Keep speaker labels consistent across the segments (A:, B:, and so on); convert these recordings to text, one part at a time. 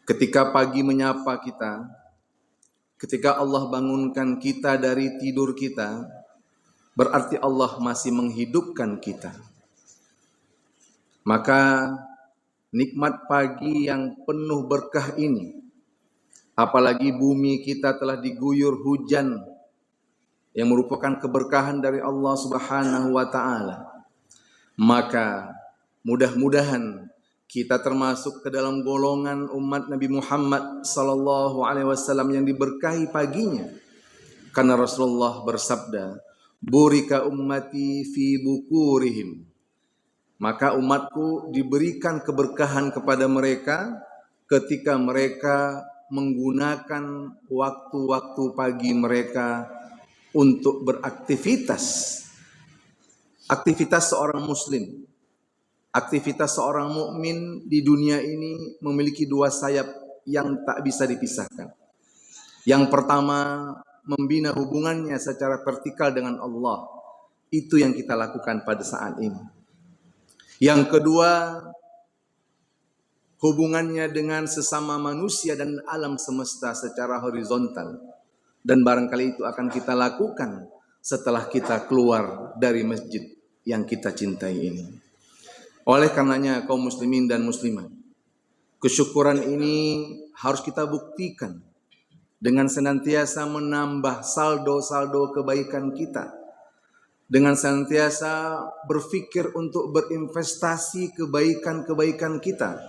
A: Ketika pagi menyapa kita, ketika Allah bangunkan kita dari tidur kita, berarti Allah masih menghidupkan kita. Maka nikmat pagi yang penuh berkah ini, apalagi bumi kita telah diguyur hujan yang merupakan keberkahan dari Allah Subhanahu wa taala, maka mudah-mudahan kita termasuk ke dalam golongan umat Nabi Muhammad sallallahu alaihi wasallam yang diberkahi paginya. Karena Rasulullah bersabda, "Burika ummati fi bukurihim." Maka umatku diberikan keberkahan kepada mereka ketika mereka menggunakan waktu-waktu pagi mereka untuk beraktivitas. Aktivitas seorang muslim, aktivitas seorang mukmin di dunia ini memiliki dua sayap yang tak bisa dipisahkan. Yang pertama, membina hubungannya secara vertikal dengan Allah. Itu yang kita lakukan pada saat ini. Yang kedua, hubungannya dengan sesama manusia dan alam semesta secara horizontal. Dan barangkali itu akan kita lakukan setelah kita keluar dari masjid yang kita cintai ini. Oleh karenanya kaum muslimin dan muslimat, kesyukuran ini harus kita buktikan dengan senantiasa menambah saldo-saldo kebaikan kita, dengan senantiasa berpikir untuk berinvestasi kebaikan-kebaikan kita.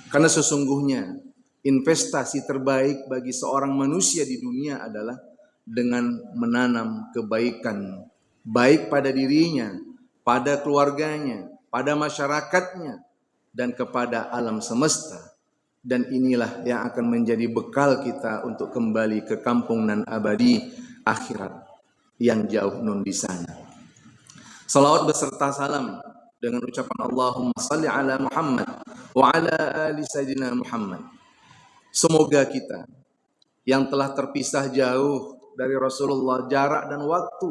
A: Karena sesungguhnya investasi terbaik bagi seorang manusia di dunia adalah dengan menanam kebaikan, baik pada dirinya, pada keluarganya, pada masyarakatnya, dan kepada alam semesta. Dan inilah yang akan menjadi bekal kita untuk kembali ke kampung nan abadi akhirat yang jauh nun di sana. Salawat beserta salam dengan ucapan Allahumma salli ala Muhammad wa ala ali sayyidina Muhammad. Semoga kita yang telah terpisah jauh dari Rasulullah jarak dan waktu,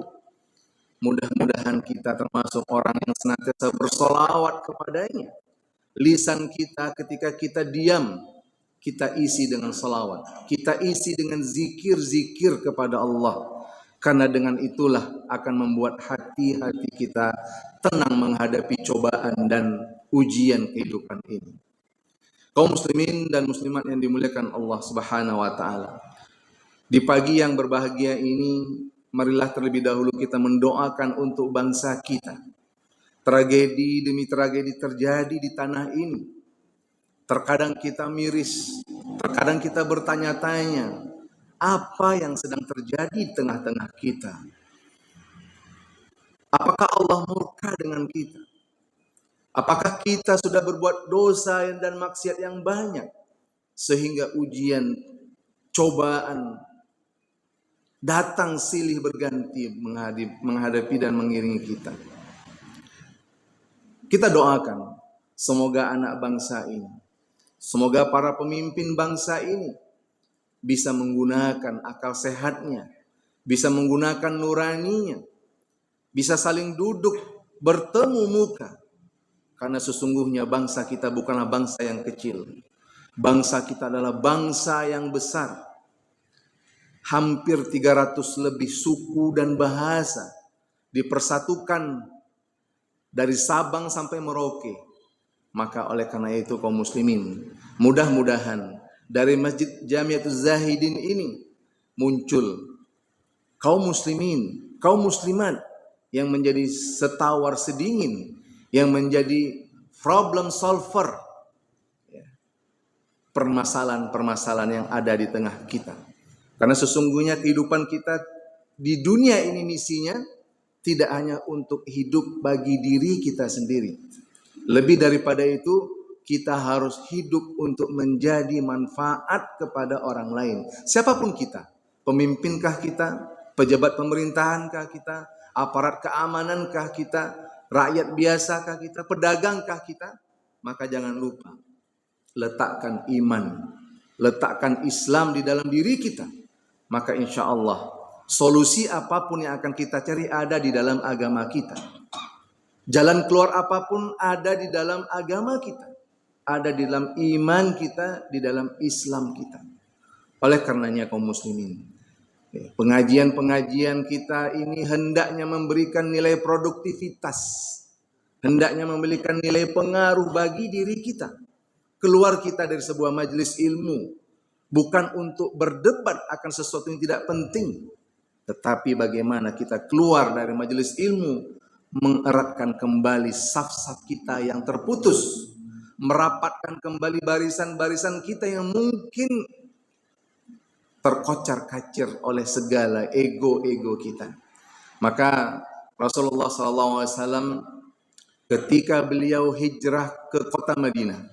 A: mudah-mudahan kita termasuk orang yang senantiasa bersolawat kepadanya. Lisan kita ketika kita diam, kita isi dengan salawat, kita isi dengan zikir-zikir kepada Allah. Karena dengan itulah akan membuat hati-hati kita tenang menghadapi cobaan dan ujian kehidupan ini. Kaum muslimin dan muslimat yang dimuliakan Allah Subhanahu wa taala, di pagi yang berbahagia ini, marilah terlebih dahulu kita mendoakan untuk bangsa kita. Tragedi demi tragedi terjadi di tanah ini. Terkadang kita miris, terkadang kita bertanya-tanya, apa yang sedang terjadi di tengah-tengah kita? Apakah Allah murka dengan kita? Apakah kita sudah berbuat dosa dan maksiat yang banyak sehingga ujian, cobaan datang silih berganti menghadapi dan mengiringi kita? Kita doakan semoga anak bangsa ini, semoga para pemimpin bangsa ini bisa menggunakan akal sehatnya, bisa menggunakan nuraninya, bisa saling duduk bertemu muka. Karena sesungguhnya bangsa kita bukanlah bangsa yang kecil. Bangsa kita adalah bangsa yang besar. Hampir 300 lebih suku dan bahasa dipersatukan dari Sabang sampai Merauke. Maka oleh karena itu kaum muslimin, mudah-mudahan dari Masjid Jamiatul Zahidin ini muncul kaum muslimin, kaum muslimat yang menjadi setawar sedingin, yang menjadi problem solver permasalahan-permasalahan yang ada di tengah kita. Karena sesungguhnya kehidupan kita di dunia ini misinya tidak hanya untuk hidup bagi diri kita sendiri. Lebih daripada itu, kita harus hidup untuk menjadi manfaat kepada orang lain. Siapapun kita, pemimpinkah kita, pejabat pemerintahankah kita, aparat keamanankah kita, rakyat biasakah kita, pedagangkah kita, maka jangan lupa letakkan iman, letakkan Islam di dalam diri kita. Maka insya Allah solusi apapun yang akan kita cari ada di dalam agama kita. Jalan keluar apapun ada di dalam agama kita. ada di dalam iman kita, di dalam Islam kita. Oleh karenanya kaum muslimin, pengajian-pengajian kita ini hendaknya memberikan nilai produktivitas, hendaknya memberikan nilai pengaruh bagi diri kita. Keluar kita dari sebuah majelis ilmu bukan untuk berdebat akan sesuatu yang tidak penting, tetapi bagaimana kita keluar dari majelis ilmu mengeratkan kembali saf-saf kita yang terputus, merapatkan kembali barisan-barisan kita yang mungkin terkocar-kacir oleh segala ego-ego kita. Maka Rasulullah SAW ketika beliau hijrah ke kota Madinah,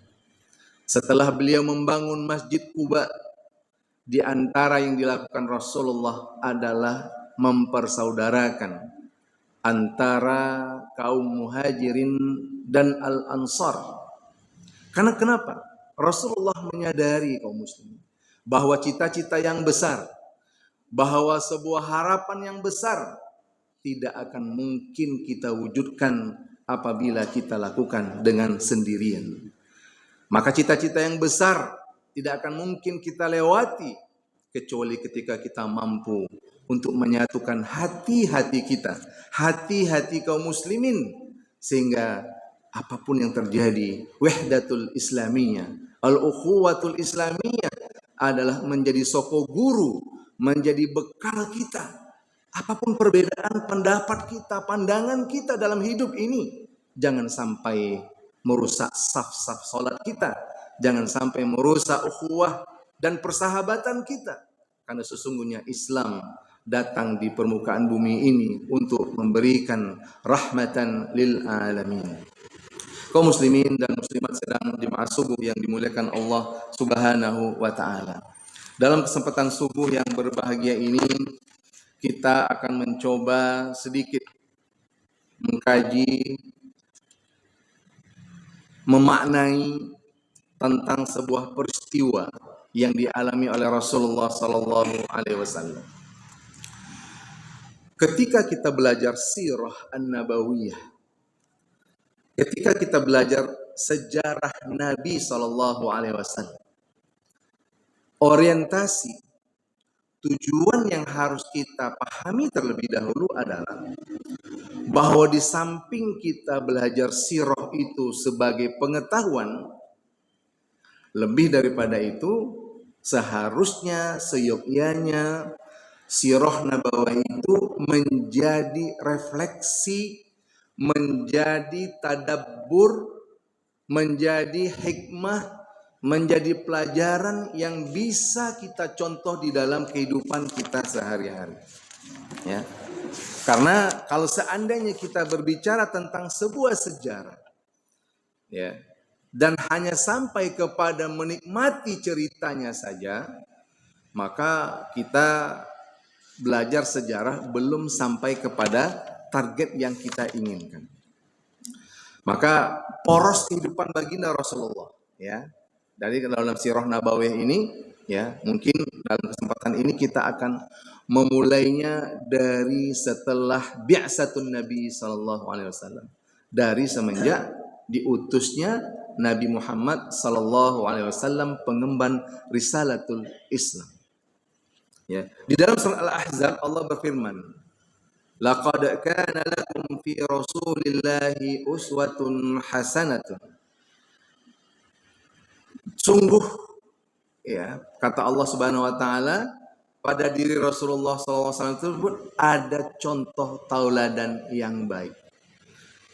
A: setelah beliau membangun Masjid Quba, di antara yang dilakukan Rasulullah adalah mempersaudarakan antara kaum muhajirin dan al-ansar. Karena kenapa? Rasulullah menyadari kaum muslimin bahwa cita-cita yang besar, bahwa sebuah harapan yang besar tidak akan mungkin kita wujudkan apabila kita lakukan dengan sendirian. Maka cita-cita yang besar tidak akan mungkin kita lewati kecuali ketika kita mampu untuk menyatukan hati-hati kita, hati-hati kaum muslimin, sehingga apapun yang terjadi, wahdatul islamiyah, al-ukhuwatul islamiyah adalah menjadi soko guru, menjadi bekal kita. Apapun perbedaan pendapat kita, pandangan kita dalam hidup ini, jangan sampai merusak saf-saf salat kita, jangan sampai merusak ukhuwah dan persahabatan kita. Karena sesungguhnya Islam datang di permukaan bumi ini untuk memberikan rahmatan lil alamin. Kaum muslimin dan muslimat sedang jemaah subuh yang dimuliakan Allah Subhanahu wa taala. Dalam kesempatan subuh yang berbahagia ini, kita akan mencoba sedikit mengkaji, memaknai tentang sebuah peristiwa yang dialami oleh Rasulullah sallallahu alaihi wasallam. Ketika kita belajar sirah an-nabawiyah, ketika kita belajar sejarah Nabi sallallahu alaihi wasallam, orientasi tujuan yang harus kita pahami terlebih dahulu adalah bahwa di samping kita belajar sirah itu sebagai pengetahuan, lebih daripada itu seharusnya seyogyanya sirah nabawiyah itu menjadi refleksi, menjadi tadabbur, menjadi hikmah, menjadi pelajaran yang bisa kita contoh di dalam kehidupan kita sehari-hari. Ya. Karena kalau seandainya kita berbicara tentang sebuah sejarah, ya, dan hanya sampai kepada menikmati ceritanya saja, maka kita belajar sejarah belum sampai kepada target yang kita inginkan. Maka poros kehidupan baginda Rasulullah, ya, dari dalam sirah nabawiyah ini, ya, mungkin dalam kesempatan ini kita akan memulainya dari setelah bi'satun Nabi sallallahu alaihi wasallam, dari semenjak diutusnya Nabi Muhammad sallallahu alaihi wasallam pengemban risalatul Islam. Ya, di dalam surah Al-Ahzab Allah berfirman, "Laqad kana lakum fi Rasulillahi uswatun hasanatun." Sungguh, ya, kata Allah Subhanahu wa taala, pada diri Rasulullah SAW tersebut ada contoh tauladan yang baik.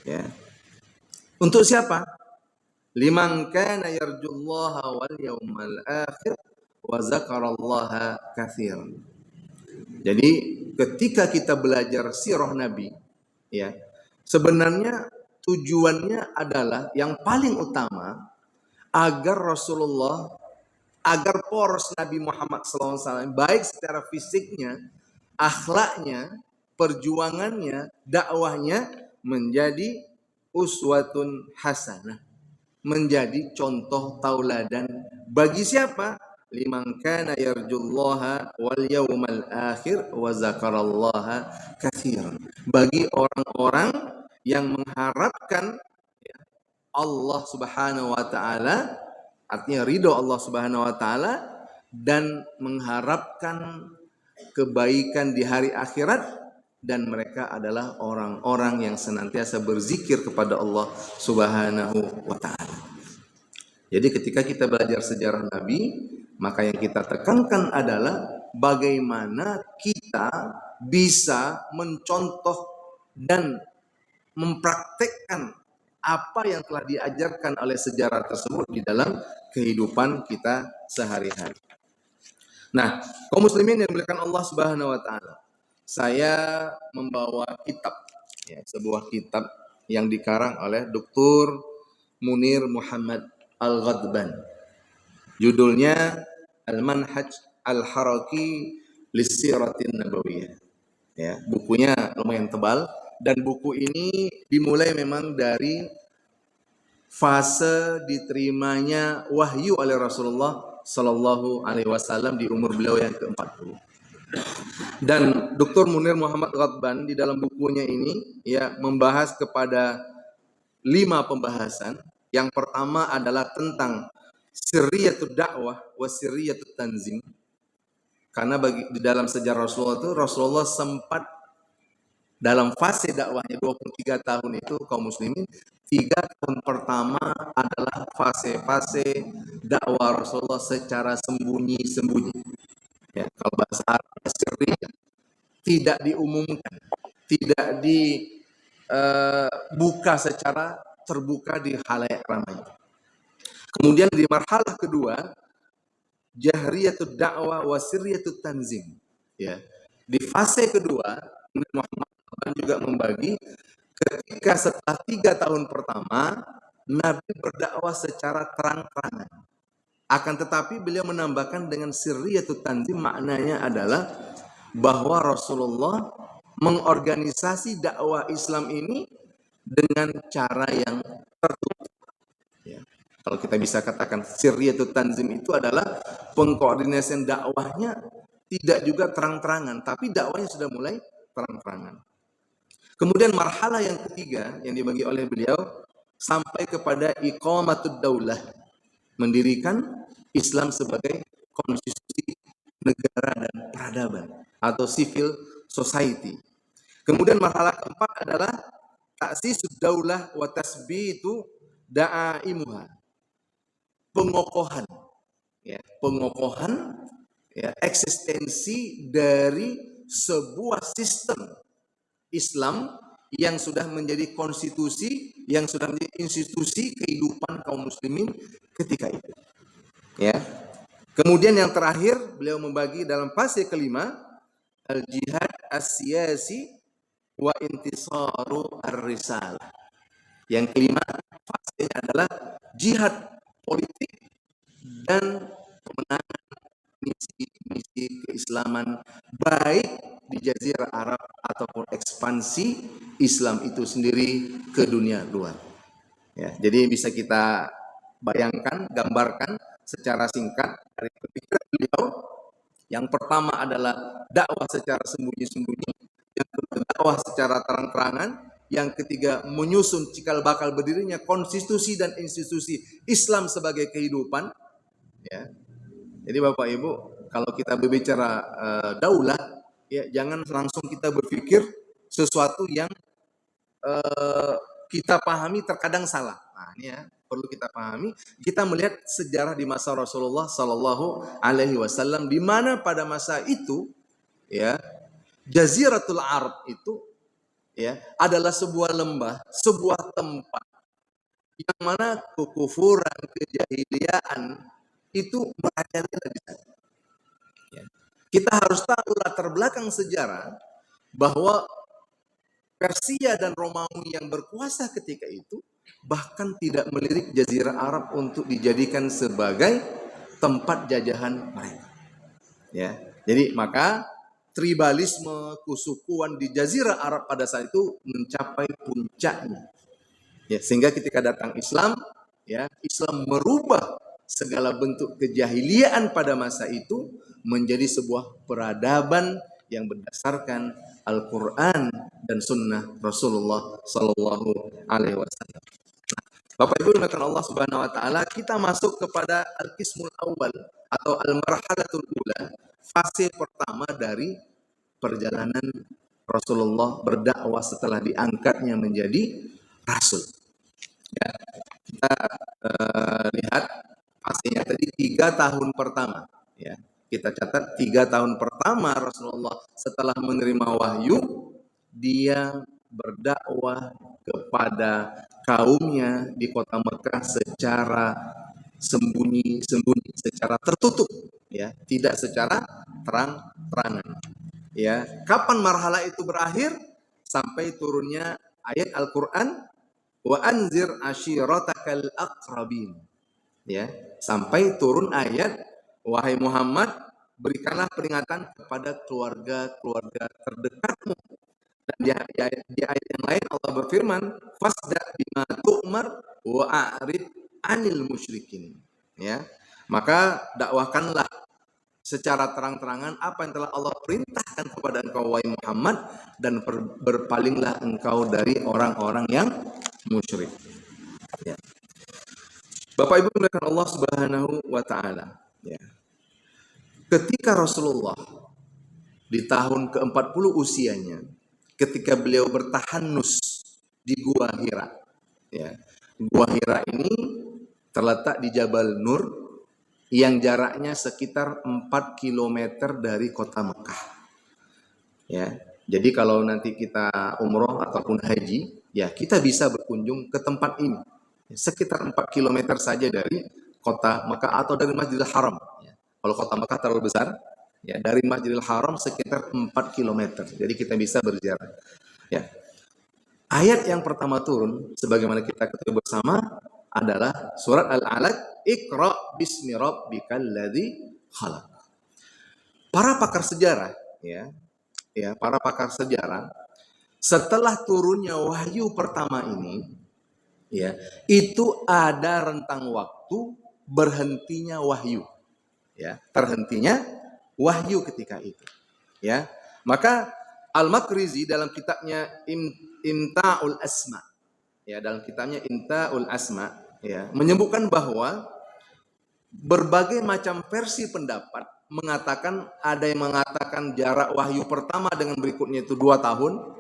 A: Ya. Untuk siapa? Liman kana yarjullaha wal yawmal akhir wa zakarallaha katsiran. Jadi ketika kita belajar sirah Nabi, ya, sebenarnya tujuannya adalah yang paling utama agar Rasulullah, agar poros Nabi Muhammad SAW baik secara fisiknya, akhlaknya, perjuangannya, dakwahnya menjadi uswatun hasanah, menjadi contoh tauladan bagi siapa? Liman kana yarjullaha wal yawmal akhir wa zakarallaha katsiran, bagi orang-orang yang mengharapkan, ya, Allah Subhanahu wa taala, artinya ridho Allah Subhanahu wa taala, dan mengharapkan kebaikan di hari akhirat, dan mereka adalah orang-orang yang senantiasa berzikir kepada Allah Subhanahu wa taala. Jadi ketika kita belajar sejarah Nabi, maka yang kita tekankan adalah bagaimana kita bisa mencontoh dan mempraktekkan apa yang telah diajarkan oleh sejarah tersebut di dalam kehidupan kita sehari-hari. Nah, kaum muslimin yang dimuliakan Allah Subhanahu wa taala, saya membawa kitab, ya, sebuah kitab yang dikarang oleh Dr. Munir Muhammad Al-Ghadban. Judulnya Al-Manhaj Al-Haraki Lissiratin Nabawiyah. Ya, bukunya lumayan tebal, dan buku ini dimulai memang dari fase diterimanya wahyu oleh Rasulullah Sallallahu Alaihi Wasallam di umur beliau yang ke-40. Dan Dr. Munir Muhammad Ghadban di dalam bukunya ini ya membahas kepada 5 pembahasan. Yang pertama adalah tentang sirriyatud dakwah wa sirriyatut tanzim. Karena di dalam sejarah Rasulullah itu, Rasulullah sempat dalam fase dakwahnya 23 tahun itu, kaum muslimin, 3 tahun pertama adalah fase-fase dakwah Rasulullah secara sembunyi-sembunyi. Ya, kalau bahasa Arab sirri, tidak diumumkan, tidak dibuka secara terbuka di halayak ramai. Kemudian di marhalah kedua, jahriyatud dakwah wa sirriyatut tanzim. Ya. Di fase kedua, Muhammad juga membagi ketika setelah 3 tahun pertama Nabi berdakwah secara terang-terangan. Akan tetapi beliau menambahkan dengan sirriyatut tanzim, maknanya adalah bahwa Rasulullah mengorganisasi dakwah Islam ini dengan cara yang tertutup. Ya. Kalau kita bisa katakan sirriyatut tanzim itu adalah pengkoordinasian dakwahnya tidak juga terang-terangan, tapi dakwahnya sudah mulai terang-terangan. Kemudian marhalah yang ketiga yang dibagi oleh beliau sampai kepada iqamatud daulah, mendirikan Islam sebagai konstitusi negara dan peradaban atau civil society. Kemudian marhalah keempat adalah ta'sisud daulah wa tasbitu da'aimuha, pengokohan, ya, pengokohan, ya, eksistensi dari sebuah sistem Islam yang sudah menjadi konstitusi, yang sudah menjadi institusi kehidupan kaum muslimin ketika itu. Ya. Kemudian yang terakhir beliau membagi dalam fase kelima, al-jihad as-siyasi wa intisaru ar-risalah. Yang kelima fasenya adalah jihad politik dan kemenangan misi keislaman, baik di Jazirah Arab ataupun ekspansi Islam itu sendiri ke dunia luar. Ya, jadi bisa kita bayangkan, gambarkan secara singkat dari pemikiran beliau. Yang pertama adalah dakwah secara sembunyi-sembunyi, yang kedua dakwah secara terang-terangan, yang ketiga menyusun cikal bakal berdirinya konstitusi dan institusi Islam sebagai kehidupan. Ya. Jadi Bapak Ibu, kalau kita berbicara daulah, ya jangan langsung kita berpikir sesuatu yang kita pahami terkadang salah. Nah, ini ya perlu kita pahami. Kita melihat sejarah di masa Rasulullah Sallallahu Alaihi Wasallam, di mana pada masa itu, ya, Jaziratul Arab itu, ya, adalah sebuah lembah, sebuah tempat yang mana kekufuran, kejahiliaan itu merajalela di sana. Ya. Kita harus tahu latar belakang sejarah bahwa Persia dan Romawi yang berkuasa ketika itu bahkan tidak melirik Jazirah Arab untuk dijadikan sebagai tempat jajahan mereka. Ya, jadi maka tribalisme, kesukuan di Jazirah Arab pada saat itu mencapai puncaknya. Ya, sehingga ketika datang Islam, ya, Islam merubah segala bentuk kejahiliaan pada masa itu menjadi sebuah peradaban yang berdasarkan Al-Quran dan Sunnah Rasulullah Sallallahu Alaihi Wasallam. Bapak Ibu dimuliakan Allah Subhanahu wa taala, kita masuk kepada al-qismul awal atau al-marhalatul ula, fase pertama dari perjalanan Rasulullah berdakwah setelah diangkatnya menjadi rasul. Ya, kita lihat fasenya tadi 3 tahun pertama. Ya, kita catat 3 tahun pertama Rasulullah setelah menerima wahyu, dia berdakwah kepada kaumnya di kota Mekah secara sembunyi-sembunyi, secara tertutup, ya, tidak secara terang-terangan. Ya, kapan marhala itu berakhir? Sampai turunnya ayat Al-Qur'an, wa anzir ashiratakal aqrabin. Ya, sampai turun ayat, wahai Muhammad, berikanlah peringatan kepada keluarga-keluarga terdekatmu. Dan di ayat yang lain Allah berfirman, fasda bima tu'mar wa a'rid anil musyrikin. Ya, maka dakwahkanlah secara terang-terangan apa yang telah Allah perintahkan kepada engkau wahai Muhammad, dan berpalinglah engkau dari orang-orang yang musyrik. Ya. Bapak Ibu dimuliakan Allah Subhanahu wa taala. Ya. Ketika Rasulullah di tahun ke-40 usianya, ketika beliau bertahanus di Gua Hira. Ya. Gua Hira ini terletak di Jabal Nur yang jaraknya sekitar 4 km dari kota Mekah. Ya. Jadi kalau nanti kita umroh ataupun haji, ya kita bisa berkunjung ke tempat ini. Sekitar 4 km saja dari kota Mekah atau dari Masjidil Haram. Ya. Kalau kota Mekah terlalu besar, ya dari Masjidil Haram sekitar 4 km. Jadi kita bisa berziarah. Ya. Ayat yang pertama turun, sebagaimana kita ketahui bersama, adalah surat Al-Alaq, Iqra bismi rabbikal ladzi khalaq. Para pakar sejarah, para pakar sejarah, setelah turunnya wahyu pertama ini, ya, itu ada rentang waktu berhentinya wahyu, ya, terhentinya wahyu ketika itu, ya. Maka Al-Makrizi dalam kitabnya Imta'ul Asma, ya, dalam kitabnya Imta'ul Asma, ya, menyebutkan bahwa berbagai macam versi pendapat mengatakan, ada yang mengatakan jarak wahyu pertama dengan berikutnya itu 2 tahun.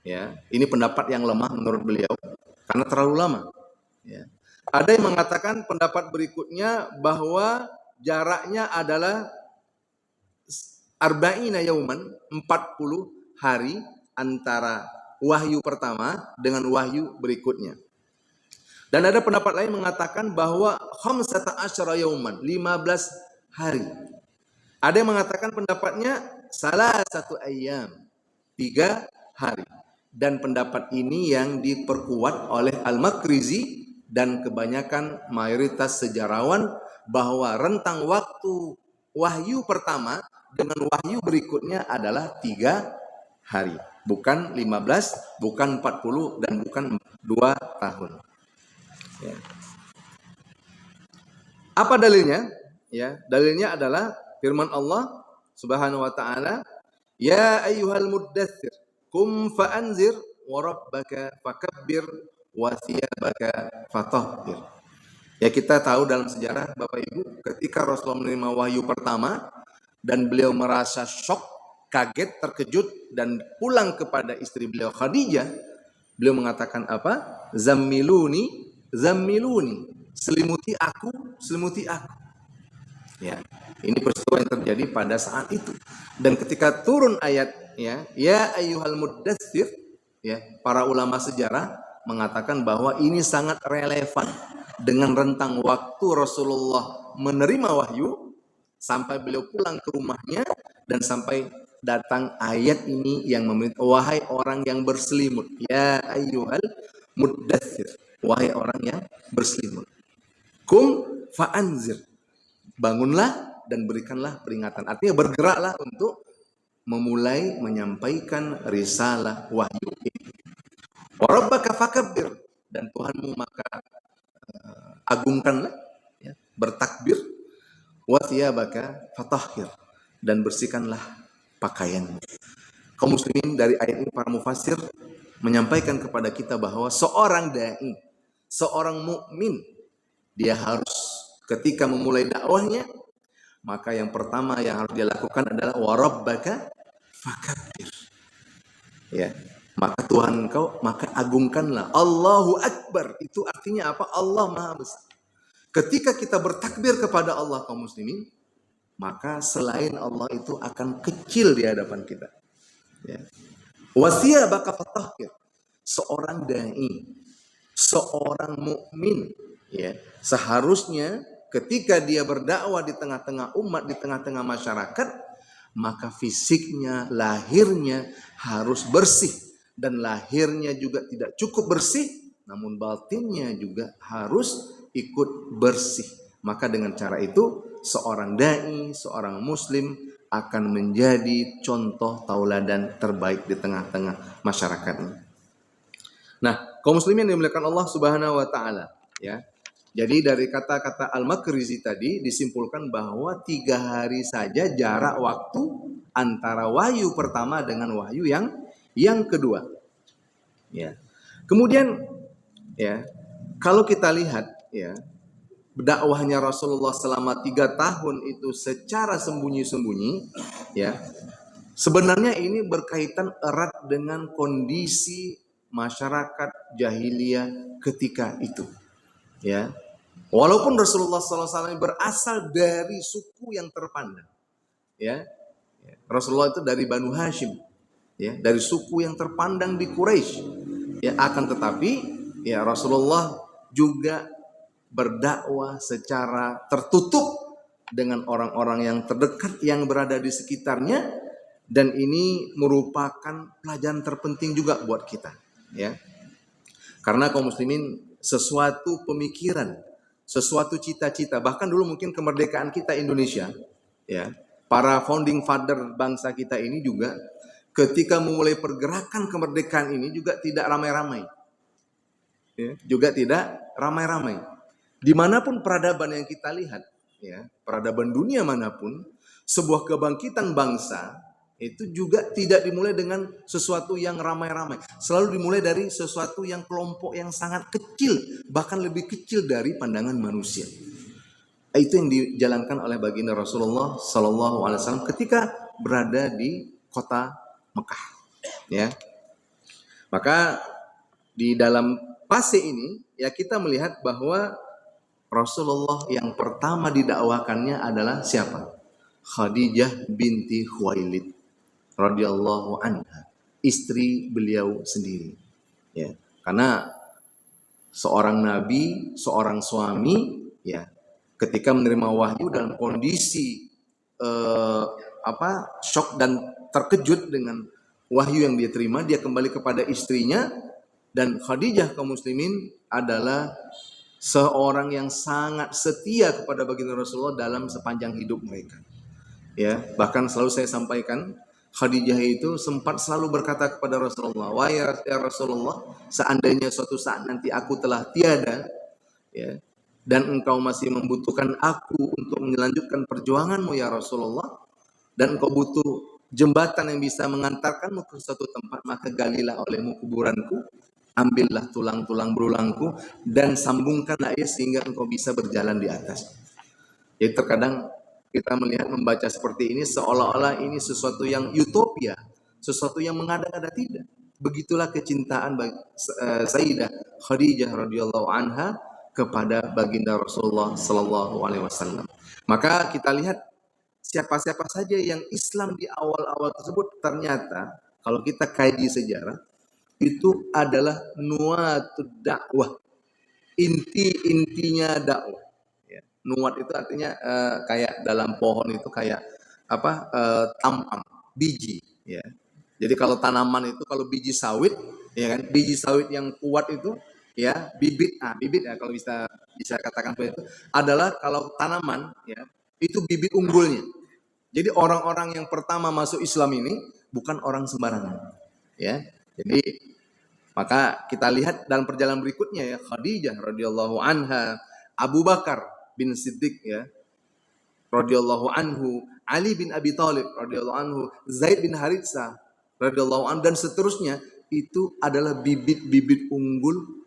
A: Ya, ini pendapat yang lemah menurut beliau karena terlalu lama. Ya. Ada yang mengatakan pendapat berikutnya bahwa jaraknya adalah arba'ina yauman, 40 hari antara wahyu pertama dengan wahyu berikutnya. Dan ada pendapat lain mengatakan bahwa khamsata asyara yauman, 15 hari. Ada yang mengatakan pendapatnya salah satu ayyam, 3 hari. Dan pendapat ini yang diperkuat oleh Al-Makrizi dan kebanyakan mayoritas sejarawan, bahwa rentang waktu wahyu pertama dengan wahyu berikutnya adalah 3 hari. Bukan 15, bukan 40, dan bukan 2 tahun. Ya. Apa dalilnya? Ya, dalilnya adalah firman Allah Subhanahu wa taala, ya ayyuhal muddatsir qum fa'anzir wa rabbaka fakabbir wa thiyabaka fatahhir. Ya, kita tahu dalam sejarah Bapak Ibu, ketika Rasulullah menerima wahyu pertama dan beliau merasa syok, kaget, terkejut, dan pulang kepada istri beliau Khadijah, beliau mengatakan apa? Zammiluni, zammiluni, selimuti aku, selimuti aku. Ya, ini peristiwa yang terjadi pada saat itu. Dan ketika turun ayat, ya ayyuhal muddatsir, ya, para ulama sejarah mengatakan bahwa ini sangat relevan dengan rentang waktu Rasulullah menerima wahyu sampai beliau pulang ke rumahnya dan sampai datang ayat ini yang meminta, wahai orang yang berselimut, ya ayyuhal muddatsir, wahai orang yang berselimut, kum fa'anzir, bangunlah dan berikanlah peringatan. Artinya bergeraklah untuk memulai menyampaikan risalah wahyu ini. Wa rabbaka fakabbir, dan Tuhanmu maka agungkanlah, ya, bertakbir. Wa thiyabaka fatahhir, dan bersihkanlah pakaianmu. Kaum muslimin, dari ayat ini para mufassir menyampaikan kepada kita bahwa seorang dai, Seorang mukmin dia harus ketika memulai dakwahnya, maka yang pertama yang harus dia lakukan adalah warabbaka fakabbir. Ya. Maka Tuhan engkau, maka agungkanlah. Allahu Akbar. Itu artinya apa? Allah Maha Besar. Ketika kita bertakbir kepada Allah kaum muslimin, maka selain Allah itu akan kecil di hadapan kita. Ya. Wasiyabaka fatahhir. Seorang dai, seorang mukmin, ya, seharusnya ketika dia berdakwah di tengah-tengah umat, di tengah-tengah masyarakat, maka fisiknya, lahirnya harus bersih, dan lahirnya juga tidak cukup bersih, namun batinnya juga harus ikut bersih. Maka dengan cara itu seorang dai, seorang muslim akan menjadi contoh tauladan terbaik di tengah-tengah masyarakatnya. Nah, kaum muslimin yang dimuliakan Allah Subhanahu wa taala, ya. Jadi dari kata-kata Al-Makrizi tadi disimpulkan bahwa 3 hari saja jarak waktu antara wahyu pertama dengan wahyu yang kedua. Ya. Kemudian, ya, kalau kita lihat, ya, dakwahnya Rasulullah selama 3 tahun itu secara sembunyi-sembunyi, ya, sebenarnya ini berkaitan erat dengan kondisi masyarakat jahiliyah ketika itu, ya. Walaupun Rasulullah SAW berasal dari suku yang terpandang, ya, Rasulullah itu dari Banu Hashim, ya, dari suku yang terpandang di Quraisy, ya, akan tetapi, ya, Rasulullah juga berdakwah secara tertutup dengan orang-orang yang terdekat yang berada di sekitarnya, dan ini merupakan pelajaran terpenting juga buat kita, ya. Karena kaum muslimin, sesuatu pemikiran, sesuatu cita-cita, bahkan dulu mungkin kemerdekaan kita Indonesia, ya, para founding father bangsa kita ini juga ketika memulai pergerakan kemerdekaan ini juga tidak ramai-ramai, ya, juga tidak ramai-ramai. Dimanapun peradaban yang kita lihat, ya, peradaban dunia manapun, sebuah kebangkitan bangsa itu juga tidak dimulai dengan sesuatu yang ramai-ramai. Selalu dimulai dari sesuatu yang kelompok yang sangat kecil, bahkan lebih kecil dari pandangan manusia. Itu yang dijalankan oleh baginda Rasulullah Sallallahu Alaihi Wasallam ketika berada di kota Mekah. Ya, maka di dalam fase ini, ya, kita melihat bahwa Rasulullah yang pertama didakwakannya adalah siapa? Khadijah binti Khuwailid radhiyallahu anha, istri beliau sendiri. Ya, karena seorang nabi, seorang suami, ya, ketika menerima wahyu dalam kondisi shock dan terkejut dengan wahyu yang dia terima, dia kembali kepada istrinya, dan Khadijah kaum muslimin adalah seorang yang sangat setia kepada baginda Rasulullah dalam sepanjang hidup mereka. Ya, bahkan selalu saya sampaikan, Khadijah itu sempat selalu berkata kepada Rasulullah, "Wahai ya Rasulullah, seandainya suatu saat nanti aku telah tiada, ya, dan engkau masih membutuhkan aku untuk melanjutkan perjuanganmu ya Rasulullah, dan engkau butuh jembatan yang bisa mengantarkanmu ke suatu tempat, maka galilah olehmu kuburanku, ambillah tulang-tulang berulangku dan sambungkanlah ia sehingga engkau bisa berjalan di atas." Jadi terkadang kita melihat, membaca seperti ini seolah-olah ini sesuatu yang utopia, sesuatu yang mengada-ngada. Tidak. Begitulah kecintaan Sayyidah Khadijah radhiyallahu anha kepada baginda Rasulullah sallallahu alaihi wasallam. Maka kita lihat siapa-siapa saja yang Islam di awal-awal tersebut, ternyata kalau kita kaji sejarah, itu adalah nuatud dakwah, inti-intinya dakwah. Ya. Nuat itu artinya kayak dalam pohon itu kayak apa, tampang, biji. Ya. Jadi kalau tanaman itu, kalau biji sawit, ya kan, biji sawit yang kuat itu, ya, bibit ya, kalau bisa katakan seperti itu, adalah kalau tanaman, ya, itu bibit unggulnya. Jadi orang-orang yang pertama masuk Islam ini bukan orang sembarangan, ya. Jadi maka kita lihat dalam perjalanan berikutnya, ya, Khadijah radhiyallahu anha, Abu Bakar bin Siddiq, ya, radhiyallahu anhu, Ali bin Abi Thalib radhiyallahu anhu, Zaid bin Haritsah radhiyallahu anhu, dan seterusnya, itu adalah bibit-bibit unggul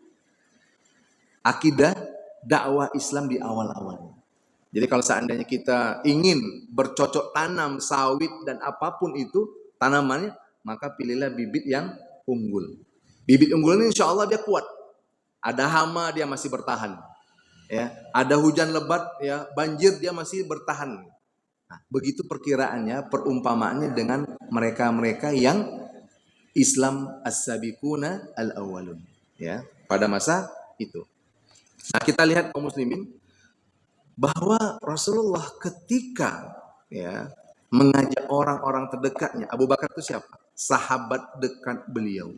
A: akidah dakwah Islam di awal-awal. Jadi kalau seandainya kita ingin bercocok tanam sawit dan apapun itu tanamannya, maka pilihlah bibit yang unggul. Bibit unggul ini insya Allah dia kuat. Ada hama dia masih bertahan. Ya, ada hujan lebat, ya, banjir dia masih bertahan. Nah, begitu perkiraannya, perumpamaannya dengan mereka-mereka yang Islam as-sabiquna al-awwalun. Ya, pada masa itu. Nah, kita lihat kaum muslimin bahwa Rasulullah ketika ya mengajak orang-orang terdekatnya, Abu Bakar itu siapa? Sahabat dekat beliau.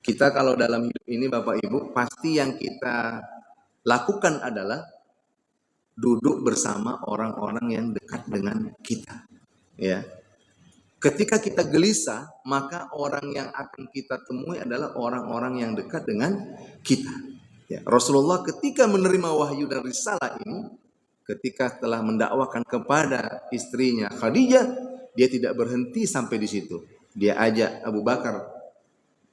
A: Kita kalau dalam hidup ini Bapak Ibu, pasti yang kita lakukan adalah duduk bersama orang-orang yang dekat dengan kita. Ya. Ketika kita gelisah, maka orang yang akan kita temui adalah orang-orang yang dekat dengan kita. Ya. Rasulullah ketika menerima wahyu dan risalah ini, ketika telah mendakwakan kepada istrinya Khadijah, dia tidak berhenti sampai di situ. Dia ajak Abu Bakar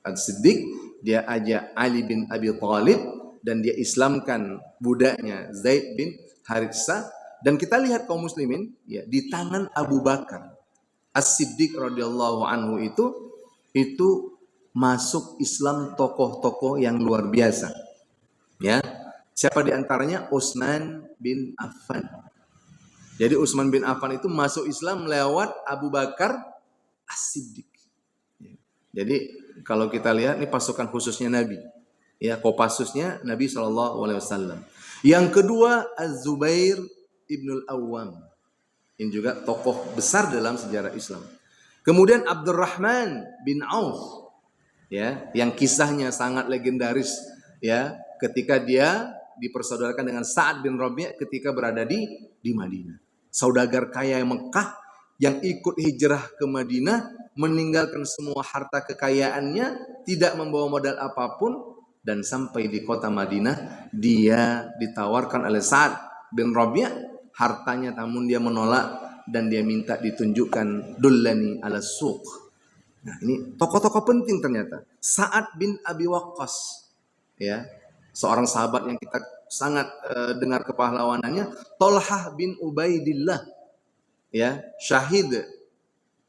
A: As-Siddiq, dia ajak Ali bin Abi Thalib, dan dia Islamkan budaknya Zaid bin Haritsah. Dan kita lihat kaum muslimin, ya, di tangan Abu Bakar As-Siddiq radhiyallahu anhu itu masuk Islam tokoh-tokoh yang luar biasa. Ya. Siapa di antaranya? Utsman bin Affan. Jadi Utsman bin Affan itu masuk Islam lewat Abu Bakar As-Siddiq. Jadi kalau kita lihat ini pasukan khususnya Nabi. Ya, Kopassusnya Nabi SAW. Yang kedua Az-Zubair ibnul Awwam. Ini juga tokoh besar dalam sejarah Islam. Kemudian Abdurrahman bin Auf. Ya, yang kisahnya sangat legendaris, ya, ketika dia dipersaudarakan dengan Sa'ad bin Rabi' ketika berada di Madinah. Saudagar kaya Mekah yang ikut hijrah ke Madinah, meninggalkan semua harta kekayaannya, tidak membawa modal apapun, dan sampai di kota Madinah dia ditawarkan oleh Sa'ad bin Rabi' hartanya, namun dia menolak dan dia minta ditunjukkan dullani ala suq. Nah, ini tokoh-tokoh penting ternyata. Sa'ad bin Abi Waqqas, ya, seorang sahabat yang kita sangat dengar kepahlawanannya. Thalhah bin Ubaidillah, ya, syahid,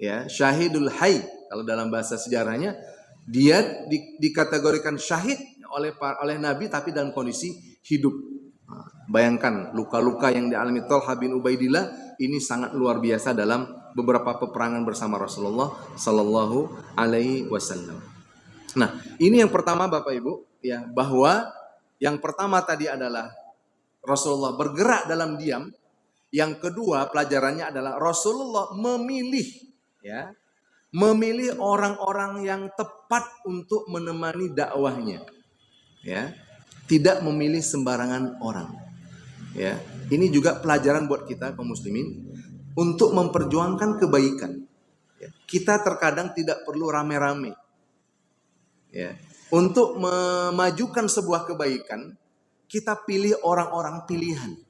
A: ya, syahidul hayy. Kalau dalam bahasa sejarahnya, dia dikategorikan syahid oleh Nabi tapi dalam kondisi hidup. Bayangkan luka-luka yang dialami Thalhah bin Ubaidillah ini sangat luar biasa dalam beberapa peperangan bersama Rasulullah Sallallahu Alaihi Wasallam. Nah, ini yang pertama Bapak Ibu, ya, bahwa yang pertama tadi adalah Rasulullah bergerak dalam diam. Yang kedua pelajarannya adalah Rasulullah memilih, ya, memilih orang-orang yang tepat untuk menemani dakwahnya, ya, tidak memilih sembarangan orang. Ya, ini juga pelajaran buat kita kaum muslimin untuk memperjuangkan kebaikan. Ya, kita terkadang tidak perlu rame-rame. Ya, untuk memajukan sebuah kebaikan, kita pilih orang-orang pilihan.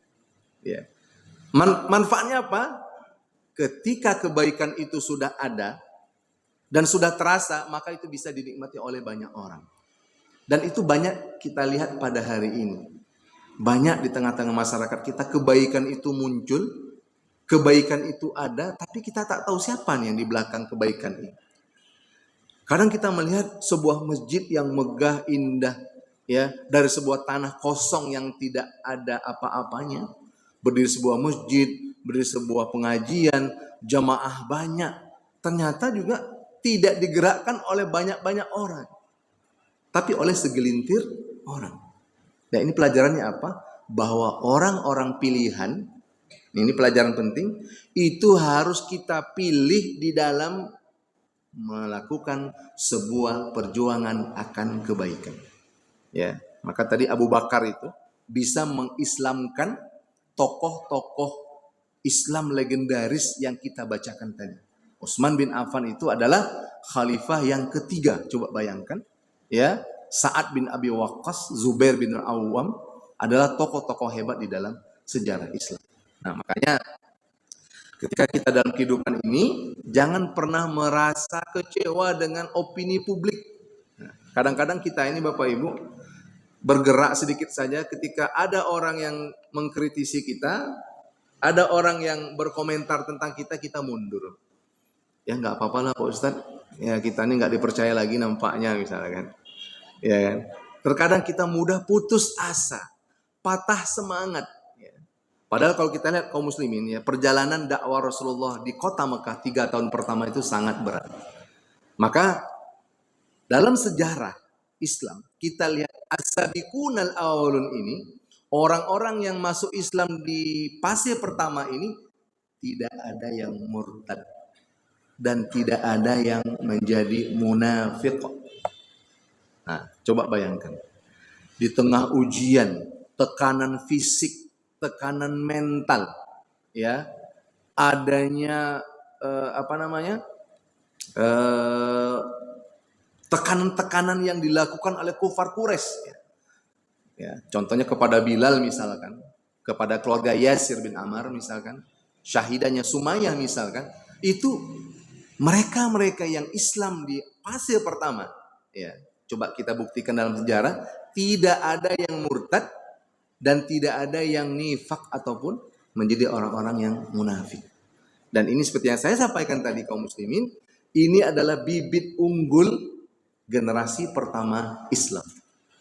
A: Ya. Manfaatnya apa? Ketika kebaikan itu sudah ada dan sudah terasa, maka itu bisa dinikmati oleh banyak orang. Dan itu banyak kita lihat pada hari ini. Banyak di tengah-tengah masyarakat kita kebaikan itu muncul, kebaikan itu ada, tapi kita tak tahu siapa nih yang di belakang kebaikan ini. Kadang kita melihat sebuah masjid yang megah, indah, ya, dari sebuah tanah kosong yang tidak ada apa-apanya, berdiri sebuah masjid, berdiri sebuah pengajian, jamaah banyak, ternyata juga tidak digerakkan oleh banyak-banyak orang, tapi oleh segelintir orang. Nah, ini pelajarannya apa? Bahwa orang-orang pilihan, ini pelajaran penting, itu harus kita pilih di dalam melakukan sebuah perjuangan akan kebaikan. Ya, maka tadi Abu Bakar itu bisa mengislamkan tokoh-tokoh Islam legendaris yang kita bacakan tadi. Utsman bin Affan itu adalah khalifah yang ketiga. Coba bayangkan, ya. Sa'ad bin Abi Waqqas, Zubair bin Awwam adalah tokoh-tokoh hebat di dalam sejarah Islam. Nah, makanya ketika kita dalam kehidupan ini, jangan pernah merasa kecewa dengan opini publik. Nah, kadang-kadang kita ini Bapak Ibu, bergerak sedikit saja ketika ada orang yang mengkritisi kita, ada orang yang berkomentar tentang kita, kita mundur. Ya nggak apa-apa lah Pak Ustadz, ya kita ini nggak dipercaya lagi nampaknya misalnya kan. Ya kan? Terkadang kita mudah putus asa, patah semangat. Ya. Padahal kalau kita lihat kaum muslimin, ya perjalanan dakwah Rasulullah di kota Mekah 3 tahun pertama itu sangat berat. Maka dalam sejarah Islam kita lihat as-sabiqunal awwalun ini, orang-orang yang masuk Islam di fase pertama ini tidak ada yang murtad dan tidak ada yang menjadi munafik. Nah, coba bayangkan. Di tengah ujian, tekanan fisik, tekanan mental, ya, adanya tekanan-tekanan yang dilakukan oleh kufar Quraisy. Ya, contohnya kepada Bilal misalkan, kepada keluarga Yasir bin Ammar misalkan, syahidanya Sumayyah misalkan, itu mereka-mereka yang Islam di fase pertama, ya, coba kita buktikan dalam sejarah, tidak ada yang murtad dan tidak ada yang nifak ataupun menjadi orang-orang yang munafik. Dan ini seperti yang saya sampaikan tadi kaum muslimin, ini adalah bibit unggul generasi pertama Islam.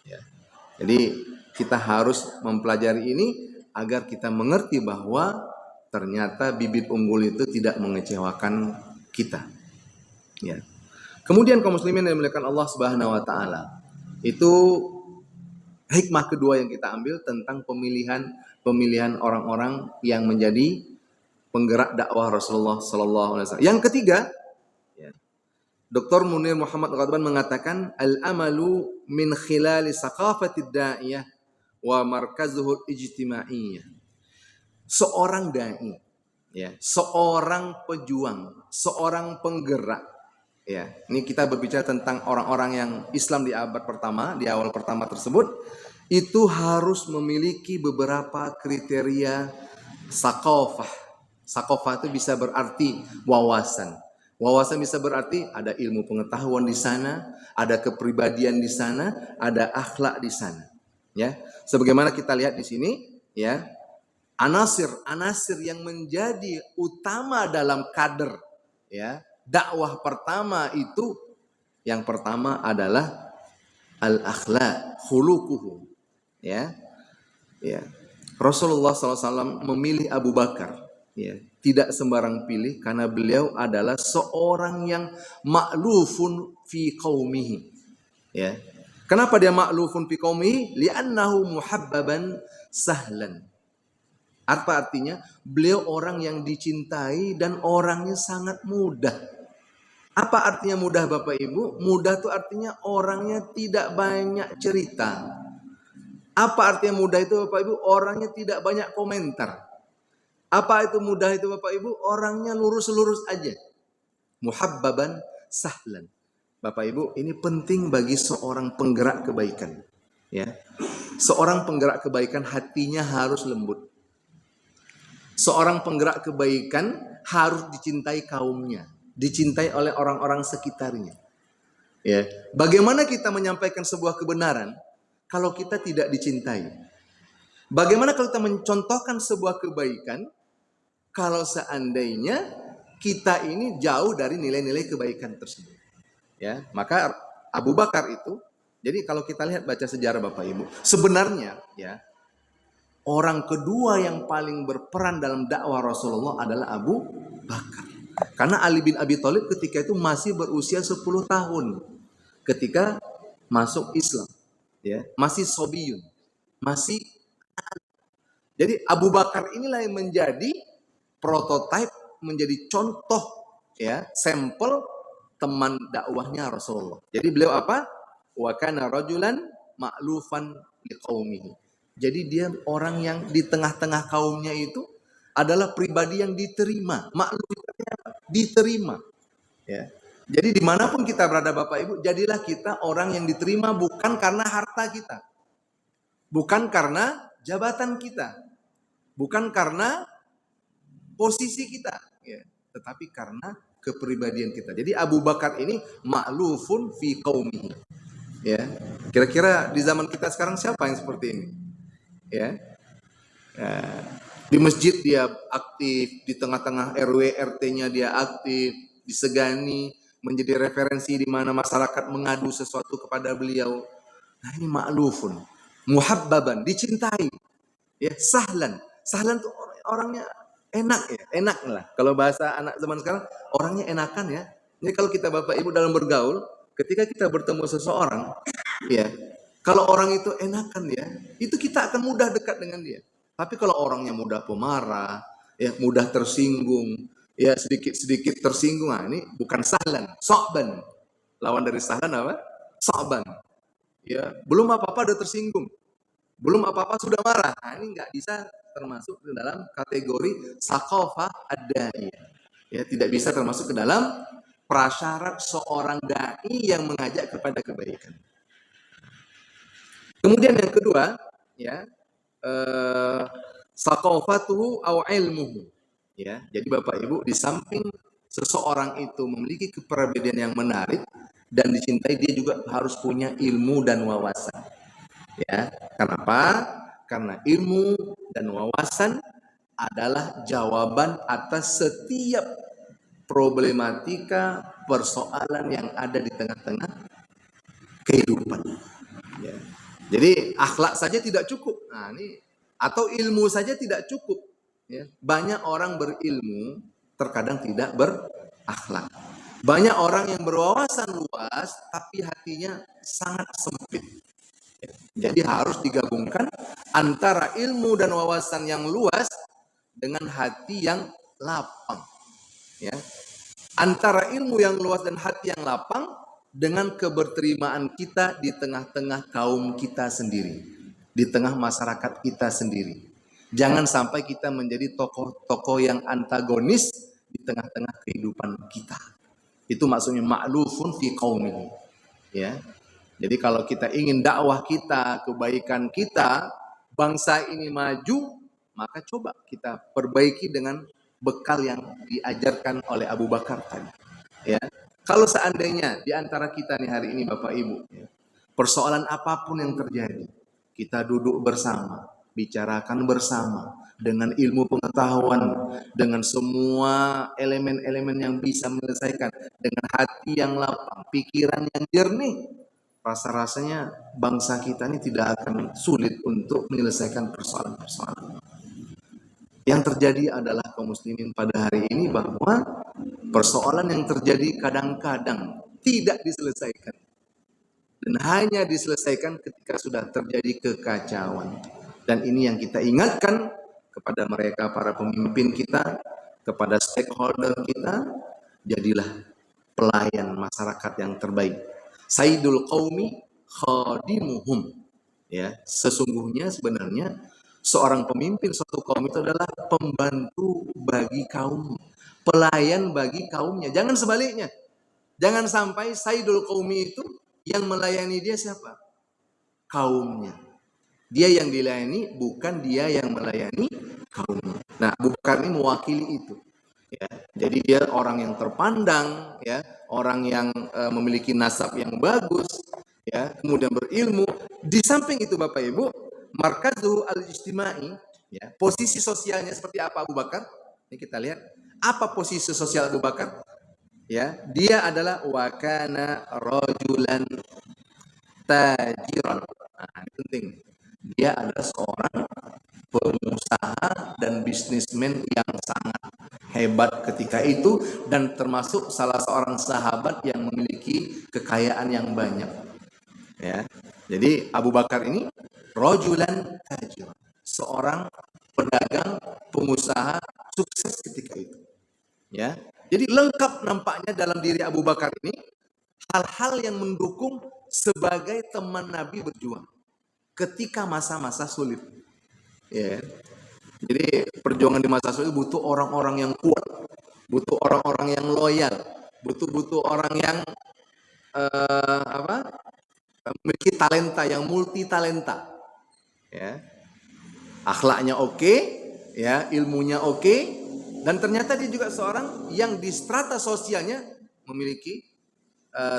A: Ya. Jadi kita harus mempelajari ini agar kita mengerti bahwa ternyata bibit unggul itu tidak mengecewakan kita. Ya. Kemudian kaum muslimin yang dimuliakan Allah Subhanahu wa taala, itu hikmah kedua yang kita ambil tentang pemilihan orang-orang yang menjadi penggerak dakwah Rasulullah sallallahu alaihi wasallam. Yang ketiga, ya, Dr. Munir Muhammad Ghadban mengatakan al-amalu min khilali saqafatid da'iyah wa markazuhul ijtimaiyah. Seorang dai, ya, seorang pejuang, seorang penggerak, ya. Ini kita berbicara tentang orang-orang yang Islam di abad pertama, di awal pertama tersebut, itu harus memiliki beberapa kriteria saqafah. Saqafah itu bisa berarti wawasan. Wawasan bisa berarti ada ilmu pengetahuan di sana, ada kepribadian di sana, ada akhlak di sana. Ya, sebagaimana kita lihat di sini, ya, anasir yang menjadi utama dalam kader, ya, dakwah pertama itu, yang pertama adalah al-akhlak, khuluquhu. Ya, ya. Rasulullah SAW memilih Abu Bakar. Ya, tidak sembarang pilih karena beliau adalah seorang yang ma'lufun fi qaumihi. Ya. Kenapa dia ma'lufun fi qaumihi? Li'annahu muhabbaban sahlan. Apa artinya? Beliau orang yang dicintai dan orangnya sangat mudah. Apa artinya mudah Bapak Ibu? Mudah itu artinya orangnya tidak banyak cerita. Apa artinya mudah itu Bapak Ibu? Orangnya tidak banyak komentar. Apa itu mudah itu Bapak Ibu? Orangnya lurus-lurus aja. Muhabbaban sahlan. Bapak Ibu, ini penting bagi seorang penggerak kebaikan. Ya. Seorang penggerak kebaikan hatinya harus lembut. Seorang penggerak kebaikan harus dicintai kaumnya, dicintai oleh orang-orang sekitarnya. Ya. Bagaimana kita menyampaikan sebuah kebenaran kalau kita tidak dicintai? Bagaimana kalau kita mencontohkan sebuah kebaikan kalau seandainya kita ini jauh dari nilai-nilai kebaikan tersebut? Ya, maka Abu Bakar itu, jadi kalau kita lihat baca sejarah Bapak Ibu, sebenarnya ya orang kedua yang paling berperan dalam dakwah Rasulullah adalah Abu Bakar. Karena Ali bin Abi Thalib ketika itu masih berusia 10 tahun ketika masuk Islam. Ya, masih sobiyun, masih. Jadi Abu Bakar inilah yang menjadi prototipe, menjadi contoh, ya, sampel teman dakwahnya Rasulullah. Jadi beliau apa? Wa kana rajulan ma'lufan liqaumihi. Jadi dia orang yang di tengah-tengah kaumnya itu adalah pribadi yang diterima. Makluf diterima. Ya. Jadi dimanapun kita berada Bapak Ibu, jadilah kita orang yang diterima bukan karena harta kita. Bukan karena jabatan kita. Bukan karena posisi kita. Ya. Tetapi karena kepribadian kita. Jadi Abu Bakar ini ma'lufun fi qaumihi. Ya, kira-kira di zaman kita sekarang siapa yang seperti ini? Ya, di masjid dia aktif, di tengah-tengah RW RT-nya dia aktif, disegani, menjadi referensi di mana masyarakat mengadu sesuatu kepada beliau. Nah, ini ma'lufun, muhabbaban, dicintai. Ya, sahlan. Sahlan tuh orangnya enak ya, enak lah. Kalau bahasa anak zaman sekarang, orangnya enakan ya. Jadi kalau kita Bapak Ibu dalam bergaul, ketika kita bertemu seseorang, ya, kalau orang itu enakan ya, itu kita akan mudah dekat dengan dia. Tapi kalau orangnya mudah pemarah, ya mudah tersinggung, ya sedikit-sedikit tersinggung, nah ini bukan sahlan, sa'ban. Lawan dari sahlan apa? Sa'ban. Ya, belum apa-apa udah tersinggung. Belum apa-apa sudah marah. Nah, ini nggak bisa termasuk ke dalam kategori sakofah ad-da'iyah. Ya, tidak bisa termasuk ke dalam prasyarat seorang dai yang mengajak kepada kebaikan. Kemudian yang kedua, ya, sakofatuhu au ilmuhu. Ya, jadi Bapak Ibu, di samping seseorang itu memiliki kepribadian yang menarik dan dicintai, dia juga harus punya ilmu dan wawasan. Ya, kenapa? Karena ilmu dan wawasan adalah jawaban atas setiap problematika persoalan yang ada di tengah-tengah kehidupan. Ya. Jadi akhlak saja tidak cukup. Nah, ini atau ilmu saja tidak cukup. Ya. Banyak orang berilmu terkadang tidak berakhlak. Banyak orang yang berwawasan luas tapi hatinya sangat sempit. Jadi harus digabungkan antara ilmu dan wawasan yang luas dengan hati yang lapang. Ya. Antara ilmu yang luas dan hati yang lapang dengan keberterimaan kita di tengah-tengah kaum kita sendiri, di tengah masyarakat kita sendiri. Jangan sampai kita menjadi tokoh-tokoh yang antagonis di tengah-tengah kehidupan kita. Itu maksudnya ma'lufun fi qaumihi. Ya. Jadi kalau kita ingin dakwah kita, kebaikan kita, bangsa ini maju, maka coba kita perbaiki dengan bekal yang diajarkan oleh Abu Bakar tadi. Ya. Kalau seandainya di antara kita nih hari ini Bapak Ibu, ya, persoalan apapun yang terjadi, kita duduk bersama, bicarakan bersama dengan ilmu pengetahuan, dengan semua elemen-elemen yang bisa menyelesaikan, dengan hati yang lapang, pikiran yang jernih, rasa-rasanya bangsa kita ini tidak akan sulit untuk menyelesaikan persoalan-persoalan. Yang terjadi adalah kaum muslimin pada hari ini bahwa persoalan yang terjadi kadang-kadang tidak diselesaikan. Dan hanya diselesaikan ketika sudah terjadi kekacauan. Dan ini yang kita ingatkan kepada mereka, para pemimpin kita, kepada stakeholder kita, jadilah pelayan masyarakat yang terbaik. Sayyidul qaumi khadimuhum. Ya, sesungguhnya sebenarnya seorang pemimpin suatu kaum itu adalah pembantu bagi kaum, pelayan bagi kaumnya. Jangan sebaliknya. Jangan sampai sayyidul qaumi itu yang melayani dia siapa? Kaumnya. Dia yang dilayani, bukan dia yang melayani kaumnya. Nah, Abu Bakar ini mewakili itu. Ya, jadi dia orang yang terpandang, ya, orang yang memiliki nasab yang bagus, ya, kemudian berilmu. Di samping itu Bapak Ibu, markazu al-ijtimai, ya, posisi sosialnya seperti apa Abu Bakar? Ini kita lihat. Apa posisi sosial Abu Bakar? Ya, dia adalah wakana rajulan tajiran. Nah, ini penting. Dia adalah seorang pengusaha dan bisnismen yang sangat hebat ketika itu dan termasuk salah seorang sahabat yang memiliki kekayaan yang banyak. Ya. Jadi Abu Bakar ini rajulan tajir, seorang pedagang, pengusaha sukses ketika itu. Ya. Jadi lengkap nampaknya dalam diri Abu Bakar ini hal-hal yang mendukung sebagai teman Nabi berjuang ketika masa-masa sulit. Ya. Jadi perjuangan di masa sulit butuh orang-orang yang kuat, butuh orang-orang yang loyal, butuh orang yang memiliki talenta, yang multi talenta. Ya. Akhlaknya oke, ya, ilmunya oke, dan ternyata dia juga seorang yang di strata sosialnya memiliki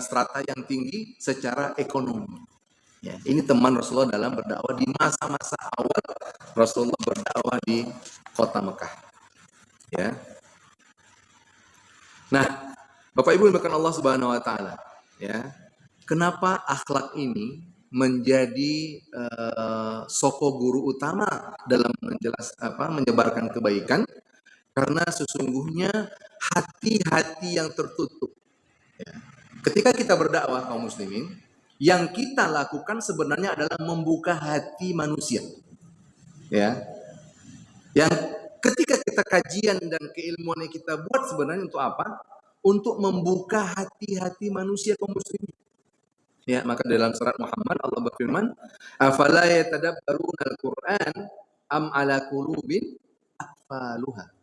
A: strata yang tinggi secara ekonomi. Ya, ini teman Rasulullah dalam berdakwah di masa-masa awal Rasulullah berdakwah di kota Mekah. Ya. Nah, Bapak Ibu yang Allah Subhanahu wa taala, ya. Kenapa akhlak ini menjadi soko guru utama dalam menyebarkan kebaikan? Karena sesungguhnya hati-hati yang tertutup. Ya. Ketika kita berdakwah kaum muslimin, yang kita lakukan sebenarnya adalah membuka hati manusia. Ya. Yang ketika kita kajian dan keilmuan yang kita buat sebenarnya untuk apa? Untuk membuka hati-hati manusia kaum muslimin. Ya, maka dalam surat Muhammad Allah berfirman, "Afala yatadabbaruna al-Qur'an am ala qulubin aqfaluha?"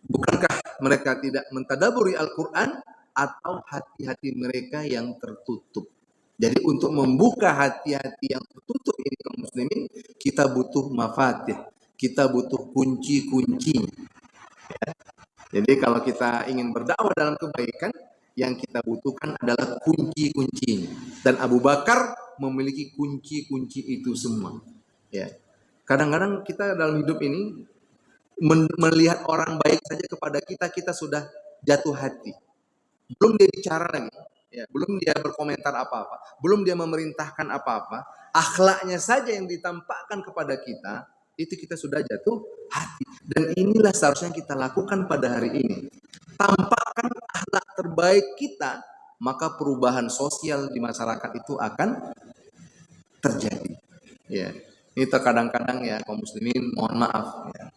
A: Bukankah mereka tidak mentadaburi Al-Qur'an atau hati-hati mereka yang tertutup? Jadi untuk membuka hati-hati yang tertutup ini kaum muslimin, kita butuh mafatih, kita butuh kunci-kunci. Ya. Jadi kalau kita ingin berdakwah dalam kebaikan, yang kita butuhkan adalah kunci-kuncinya. Dan Abu Bakar memiliki kunci-kunci itu semua. Ya. Kadang-kadang kita dalam hidup ini melihat orang baik saja kepada kita, kita sudah jatuh hati. Belum dia bicara lagi, ya, belum dia berkomentar apa-apa, belum dia memerintahkan apa-apa, akhlaknya saja yang ditampakkan kepada kita, itu kita sudah jatuh hati. Dan inilah seharusnya kita lakukan pada hari ini. Tampakkan akhlak terbaik kita, maka perubahan sosial di masyarakat itu akan terjadi. Ya, ini terkadang-kadang ya kaum muslimin, mohon maaf ya.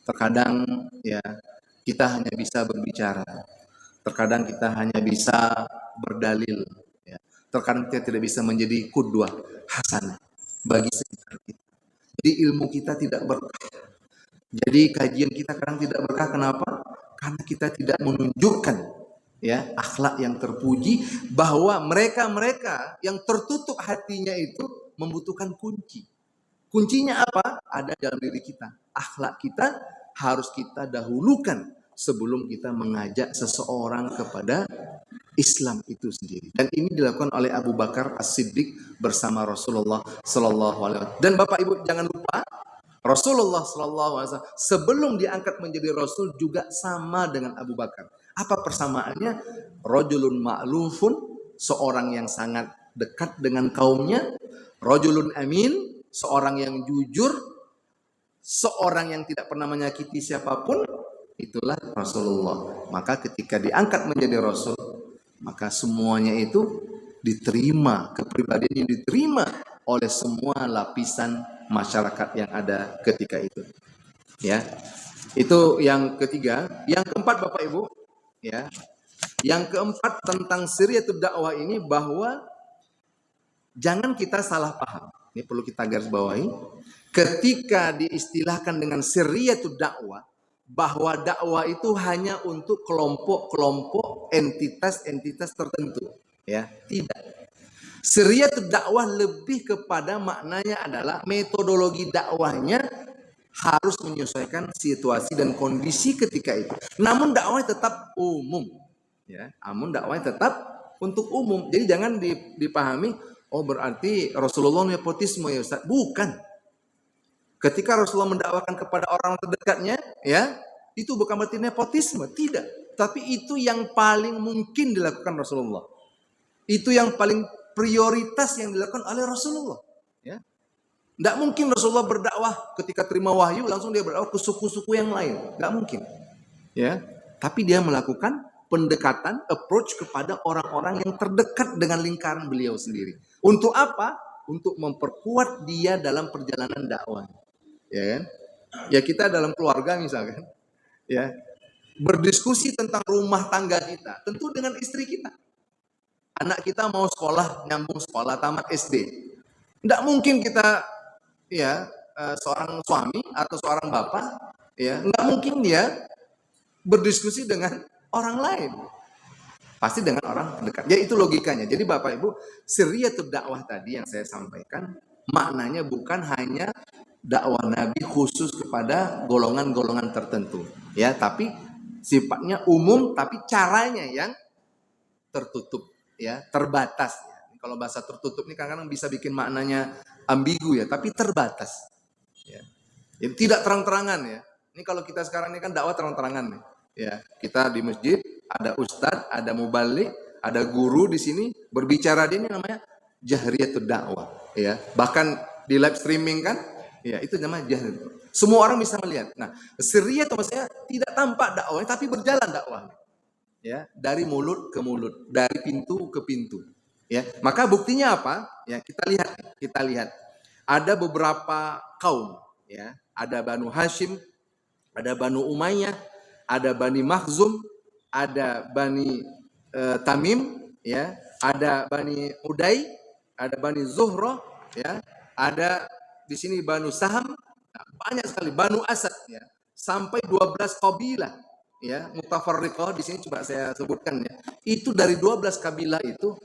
A: Terkadang ya kita hanya bisa berbicara. Terkadang kita hanya bisa berdalil. Ya. Terkadang kita tidak bisa menjadi qudwah hasanah bagi sekitar kita. Jadi ilmu kita tidak berkah. Jadi kajian kita kadang tidak berkah. Kenapa? Karena kita tidak menunjukkan ya akhlak yang terpuji, bahwa mereka-mereka yang tertutup hatinya itu membutuhkan kunci. Kuncinya apa? Ada dalam diri kita. Akhlak kita harus kita dahulukan sebelum kita mengajak seseorang kepada Islam itu sendiri. Dan ini dilakukan oleh Abu Bakar As-Siddiq bersama Rasulullah Sallallahu Alaihi Wasallam. Dan Bapak Ibu jangan lupa, Rasulullah Sallallahu Alaihi Wasallam sebelum diangkat menjadi Rasul juga sama dengan Abu Bakar. Apa persamaannya? Rajulun ma'lufun, seorang yang sangat dekat dengan kaumnya. Rajulun amin, seorang yang jujur, seorang yang tidak pernah menyakiti siapapun. Itulah Rasulullah. Maka ketika diangkat menjadi Rasul, maka semuanya itu diterima, kepribadiannya diterima oleh semua lapisan masyarakat yang ada ketika itu. Ya, itu yang ketiga. Yang keempat Bapak Ibu, ya, yang keempat tentang siriyatul dakwah ini, bahwa jangan kita salah paham. Ini perlu kita garis bawahi. Ketika diistilahkan dengan siriyatul dakwah, bahwa dakwah itu hanya untuk kelompok-kelompok, entitas-entitas tertentu, ya, tidak. Siriyatul dakwah lebih kepada maknanya adalah metodologi dakwahnya harus menyesuaikan situasi dan kondisi ketika itu. Namun dakwahnya tetap umum, ya. Namun dakwahnya tetap untuk umum. Jadi jangan dipahami, oh berarti Rasulullah nepotisme ya Ustaz. Bukan. Ketika Rasulullah mendakwakan kepada orang terdekatnya, ya, itu bukan berarti nepotisme, tidak. Tapi itu yang paling mungkin dilakukan Rasulullah. Itu yang paling prioritas yang dilakukan oleh Rasulullah. Ya, tidak mungkin Rasulullah berdakwah ketika terima wahyu langsung dia berdakwah ke suku-suku yang lain, tidak mungkin. Ya, tapi dia melakukan pendekatan, approach kepada orang-orang yang terdekat dengan lingkaran beliau sendiri. Untuk apa? Untuk memperkuat dia dalam perjalanan dakwah. Ya kan? Ya kita dalam keluarga misalkan, ya, berdiskusi tentang rumah tangga kita, tentu dengan istri kita. Anak kita mau sekolah, nyambung sekolah, tamat SD. Tidak mungkin kita, ya, seorang suami atau seorang bapak, ya, nggak mungkin dia berdiskusi dengan orang lain. Pasti dengan orang terdekat. Jadi itu logikanya. Jadi Bapak Ibu, siriyatul dakwah tadi yang saya sampaikan, maknanya bukan hanya dakwah Nabi khusus kepada golongan-golongan tertentu, ya, tapi sifatnya umum, tapi caranya yang tertutup, ya, terbatas. Kalau bahasa tertutup ini kadang-kadang bisa bikin maknanya ambigu ya, tapi terbatas. Ya. Jadi tidak terang-terangan ya. Ini kalau kita sekarang ini kan dakwah terang-terangan nih. Ya, kita di masjid ada ustadz, ada mubalik, ada guru di sini berbicara, dia ini namanya jahriyatul dakwah. Ya, bahkan di live streaming kan, ya itu namanya jahriyah. Semua orang bisa melihat. Nah, sirriyah itu maksudnya tidak tampak dakwahnya, tapi berjalan dakwahnya. Ya, dari mulut ke mulut, dari pintu ke pintu. Ya, maka buktinya apa? Ya, kita lihat. Ada beberapa kaum, ya, ada Banu Hashim, ada Banu Umayyah, ada Bani Makhzum, ada Bani Tamim, ya, ada Bani Uday, ada Bani Zuhra, ya, ada di sini Banu Saham, nah, banyak sekali Banu Asad, ya, sampai 12 kabilah, ya, mutafarriqah di sini coba saya sebutkan ya. Itu dari 12 kabilah itu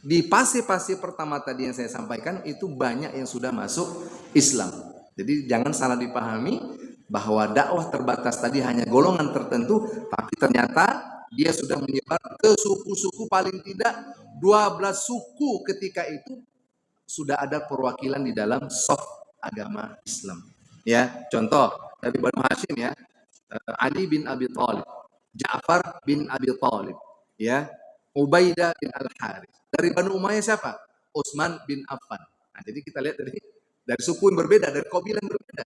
A: di fase-fase pertama tadi yang saya sampaikan itu banyak yang sudah masuk Islam. Jadi jangan salah dipahami bahwa dakwah terbatas tadi hanya golongan tertentu, tapi ternyata dia sudah menyebar ke suku-suku, paling tidak 12 suku ketika itu sudah ada perwakilan di dalam saf agama Islam. Ya, contoh dari Banu Hashim ya, Ali bin Abi Thalib, Ja'far bin Abi Thalib, ya, Ubaidah bin Al-Harith. Dari Banu Umayyah siapa? Utsman bin Affan. Nah, jadi kita lihat dari suku yang berbeda, dari kabilah yang berbeda.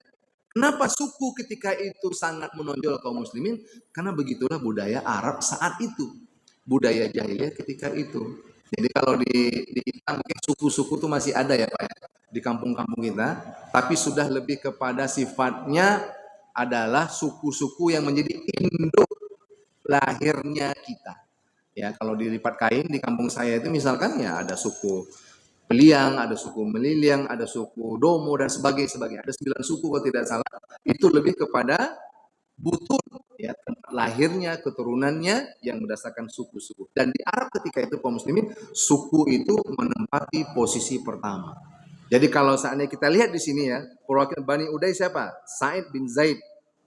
A: Kenapa suku ketika itu sangat menonjol kaum muslimin? Karena begitulah budaya Arab saat itu. Budaya jahiliyah ketika itu. Jadi kalau di kita mungkin suku-suku itu masih ada ya Pak ya, di kampung-kampung kita, tapi sudah lebih kepada sifatnya adalah suku-suku yang menjadi induk lahirnya kita. Ya, kalau dilipat kain di kampung saya itu misalkan ya ada suku Beliang, ada suku Meliliang, ada suku Domo dan sebagainya. Ada 9 suku kalau tidak salah. Itu lebih kepada butun ya, tempat lahirnya, keturunannya yang berdasarkan suku-suku. Dan di Arab ketika itu kaum muslimin, suku itu menempati posisi pertama. Jadi kalau saatnya kita lihat di sini ya, perwakilan Bani Uday siapa? Sa'id bin Zaid,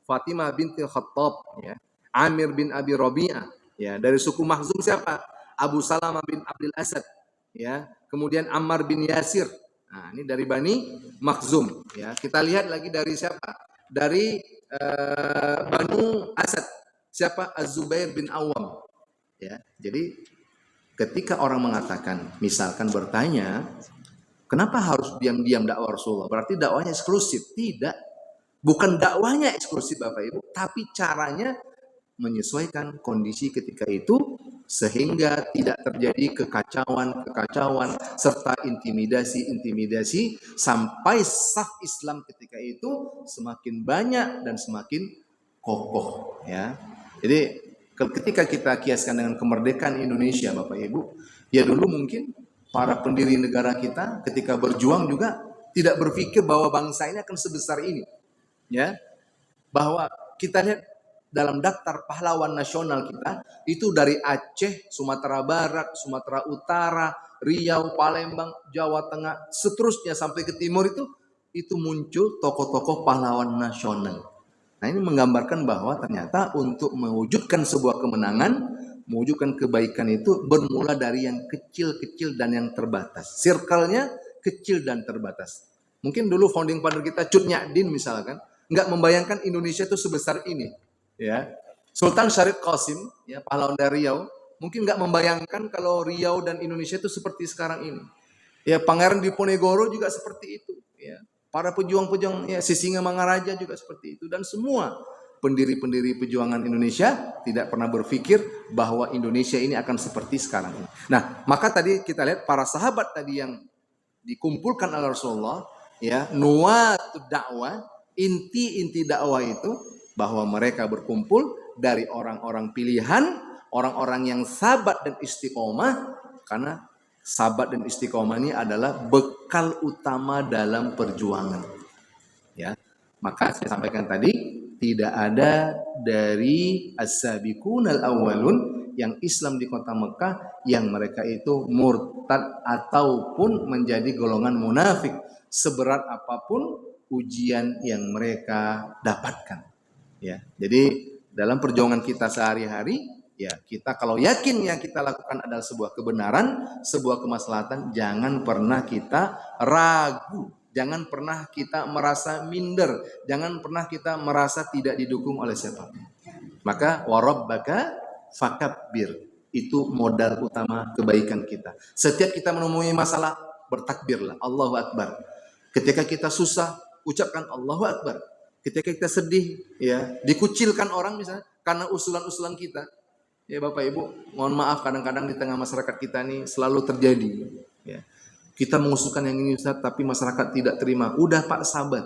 A: Fatimah binti Khattab, ya, Amir bin Abi Rabi'ah, ya, dari suku Makhzum siapa? Abu Salamah bin Abdul Asad, ya, kemudian Ammar bin Yasir. Nah, ini dari Bani Makhzum, ya. Kita lihat lagi dari siapa? Dari Banu Asad. Siapa? Az-Zubair bin Awam. Ya, jadi ketika orang mengatakan, misalkan bertanya, kenapa harus diam-diam dakwah Rasulullah? Berarti dakwahnya eksklusif. Tidak. Bukan dakwahnya eksklusif Bapak Ibu, tapi caranya menyesuaikan kondisi ketika itu sehingga tidak terjadi kekacauan serta intimidasi sampai saf Islam ketika itu semakin banyak dan semakin kokoh ya. Jadi ketika kita kiaskan dengan kemerdekaan Indonesia Bapak Ibu, ya dulu mungkin para pendiri negara kita ketika berjuang juga tidak berpikir bahwa bangsa ini akan sebesar ini. Ya. Bahwa kita lihat dalam daftar pahlawan nasional kita itu dari Aceh, Sumatera Barat, Sumatera Utara, Riau, Palembang, Jawa Tengah, seterusnya sampai ke timur itu muncul tokoh-tokoh pahlawan nasional. Nah, ini menggambarkan bahwa ternyata untuk mewujudkan sebuah kemenangan, mewujudkan kebaikan itu bermula dari yang kecil-kecil dan yang terbatas. Circle-nya kecil dan terbatas. Mungkin dulu founding father kita Cut Nyak Dien misalkan nggak membayangkan Indonesia itu sebesar ini. Ya, Sultan Syarif Qasim, ya, pahlawan dari Riau, mungkin nggak membayangkan kalau Riau dan Indonesia itu seperti sekarang ini. Ya, Pangeran Diponegoro juga seperti itu. Ya, para pejuang-pejuang, ya, Sisingamangaraja juga seperti itu. Dan semua pendiri-pendiri perjuangan Indonesia tidak pernah berpikir bahwa Indonesia ini akan seperti sekarang ini. Nah, maka tadi kita lihat para sahabat tadi yang dikumpulkan oleh Rasulullah, ya, nuwatud dakwah, inti-inti dakwah itu bahwa mereka berkumpul dari orang-orang pilihan, orang-orang yang sabat dan istiqomah, karena sabat dan istiqomah ini adalah bekal utama dalam perjuangan. Ya, maka saya sampaikan tadi tidak ada dari as-sabiqunal awwalun yang Islam di kota Mekah yang mereka itu murtad ataupun menjadi golongan munafik seberat apapun ujian yang mereka dapatkan. Ya, jadi dalam perjuangan kita sehari-hari, Ya, kita kalau yakin yang kita lakukan adalah sebuah kebenaran, sebuah kemaslahatan, jangan pernah kita ragu, jangan pernah kita merasa minder, jangan pernah kita merasa tidak didukung oleh siapa. Maka warabbaka fakabbir, itu modal utama kebaikan kita. Setiap kita menemui masalah, bertakbirlah, Allahu Akbar. Ketika kita susah, ucapkan Allahu Akbar. Ketika kita sedih, ya, dikucilkan orang misalnya karena usulan-usulan kita, ya Bapak Ibu, mohon maaf kadang-kadang di tengah masyarakat kita ini selalu terjadi. Ya. Kita mengusulkan yang ini Ustaz, tapi masyarakat tidak terima. Udah Pak, sabar.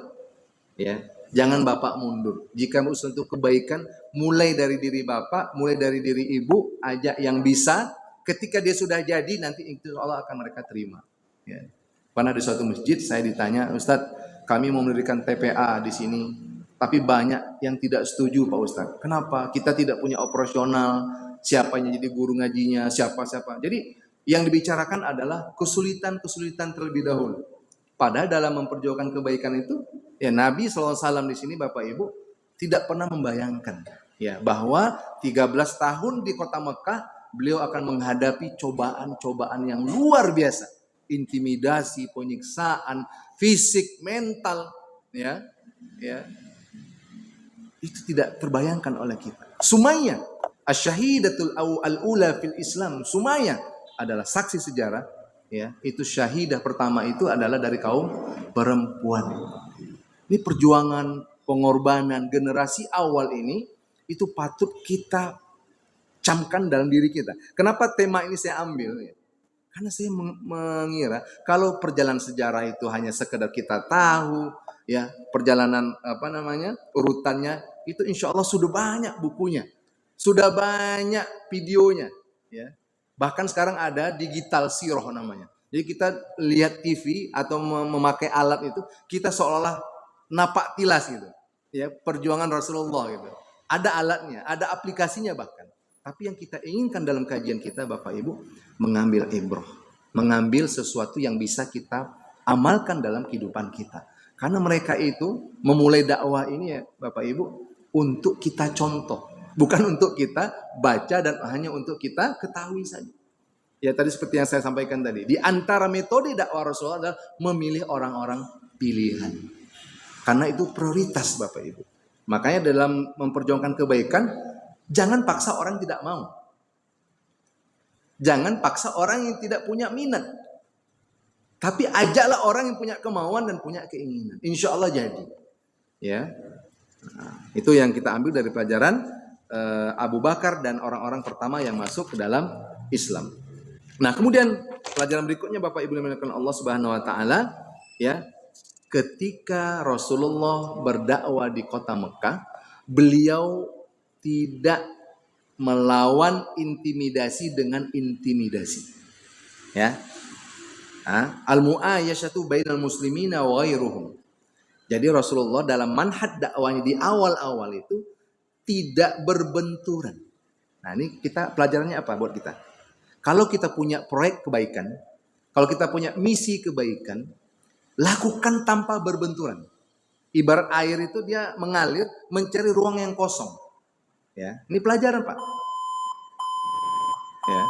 A: Ya, jangan Bapak mundur. Jika usul untuk kebaikan, mulai dari diri Bapak, mulai dari diri Ibu, ajak yang bisa. Ketika dia sudah jadi, nanti insya Allah akan mereka terima. Ya. Pernah di suatu masjid saya ditanya, Ustaz, kami mau mendirikan TPA di sini, tapi banyak yang tidak setuju Pak Ustaz. Kenapa? Kita tidak punya operasional, siapa yang jadi guru ngajinya, siapa-siapa. Jadi yang dibicarakan adalah kesulitan-kesulitan terlebih dahulu. Padahal dalam memperjuangkan kebaikan itu, ya Nabi SAW di sini Bapak Ibu tidak pernah membayangkan ya bahwa 13 tahun di kota Mekah beliau akan menghadapi cobaan-cobaan yang luar biasa. Intimidasi, penyiksaan, fisik, mental, ya. Itu tidak terbayangkan oleh kita. Sumayyah, asy-syahidatul al-ula fil Islam. Sumayyah adalah saksi sejarah, ya. Itu syahidah pertama itu adalah dari kaum perempuan. Ini perjuangan, pengorbanan generasi awal ini itu patut kita camkan dalam diri kita. Kenapa tema ini saya ambil? Ya? Karena saya mengira kalau perjalanan sejarah itu hanya sekedar kita tahu, ya perjalanan urutannya itu insya Allah sudah banyak bukunya, sudah banyak videonya, ya. Bahkan sekarang ada digital sirah namanya. Jadi kita lihat TV atau memakai alat itu, kita seolah-olah napak tilas gitu, ya perjuangan Rasulullah gitu. Ada alatnya, ada aplikasinya bahkan. Tapi yang kita inginkan dalam kajian kita Bapak Ibu, mengambil ibrah, mengambil sesuatu yang bisa kita amalkan dalam kehidupan kita. Karena mereka itu memulai dakwah ini ya Bapak Ibu, untuk kita contoh. Bukan untuk kita baca dan hanya untuk kita ketahui saja. Ya tadi seperti yang saya sampaikan tadi. Di antara metode dakwah Rasulullah adalah memilih orang-orang pilihan. Karena itu prioritas Bapak Ibu. Makanya dalam memperjuangkan kebaikan, jangan paksa orang tidak mau. Jangan paksa orang yang tidak punya minat. Tapi ajaklah orang yang punya kemauan dan punya keinginan. Insya Allah jadi. Ya, nah, itu yang kita ambil dari pelajaran Abu Bakar dan orang-orang pertama yang masuk ke dalam Islam. Nah, kemudian pelajaran berikutnya Bapak Ibu yang dimuliakan Allah Subhanahu wa taala, ya. Ketika Rasulullah berdakwah di kota Mekah, beliau tidak melawan intimidasi dengan intimidasi. Ya. Al-mu'ayyashatu bainal muslimina wa ghairuhum. Jadi Rasulullah dalam manhaj dakwahnya di awal-awal itu tidak berbenturan. Nah, ini kita pelajarannya apa buat kita? Kalau kita punya proyek kebaikan, kalau kita punya misi kebaikan, lakukan tanpa berbenturan. Ibarat air itu dia mengalir mencari ruang yang kosong. Ya, ini pelajaran Pak. Ya,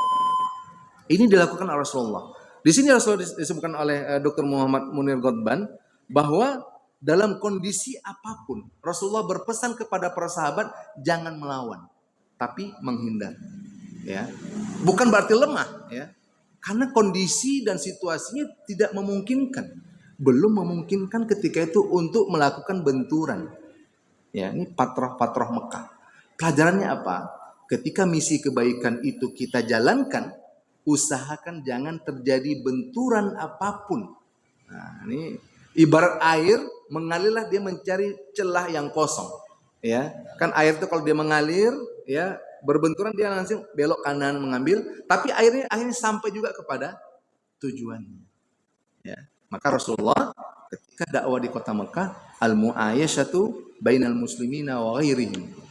A: ini dilakukan oleh Rasulullah. Di sini Rasulullah disebutkan oleh Dr. Muhammad Munir Ghotban bahwa dalam kondisi apapun Rasulullah berpesan kepada para sahabat jangan melawan, tapi menghindar. Ya, bukan berarti lemah, ya, karena kondisi dan situasinya tidak memungkinkan, belum memungkinkan ketika itu untuk melakukan benturan. Ya, ini patroh-patroh Mekah. Pelajarannya apa? Ketika misi kebaikan itu kita jalankan, usahakan jangan terjadi benturan apapun. Nah, ini ibarat air mengalirlah dia mencari celah yang kosong. Ya, kan air itu kalau dia mengalir, ya berbenturan dia langsung belok kanan mengambil, tapi akhirnya sampai juga kepada tujuannya. Ya, maka Rasulullah ketika dakwah di kota Mekah, al-mu'ayyashatu bainal muslimina wa ghairihim.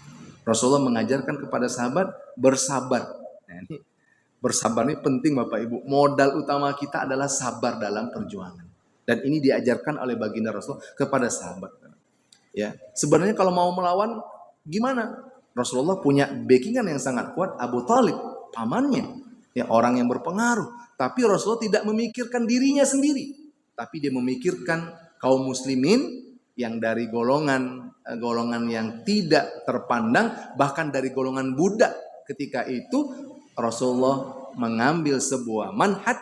A: Rasulullah mengajarkan kepada sahabat bersabar. Nah, ini bersabar ini penting Bapak Ibu. Modal utama kita adalah sabar dalam perjuangan. Dan ini diajarkan oleh baginda Rasul kepada sahabat. Ya, sebenarnya kalau mau melawan gimana? Rasulullah punya backingan yang sangat kuat, Abu Thalib, pamannya, ya orang yang berpengaruh. Tapi Rasulullah tidak memikirkan dirinya sendiri, tapi dia memikirkan kaum muslimin yang dari golongan yang tidak terpandang, bahkan dari golongan budak. Ketika itu Rasulullah mengambil sebuah manhaj,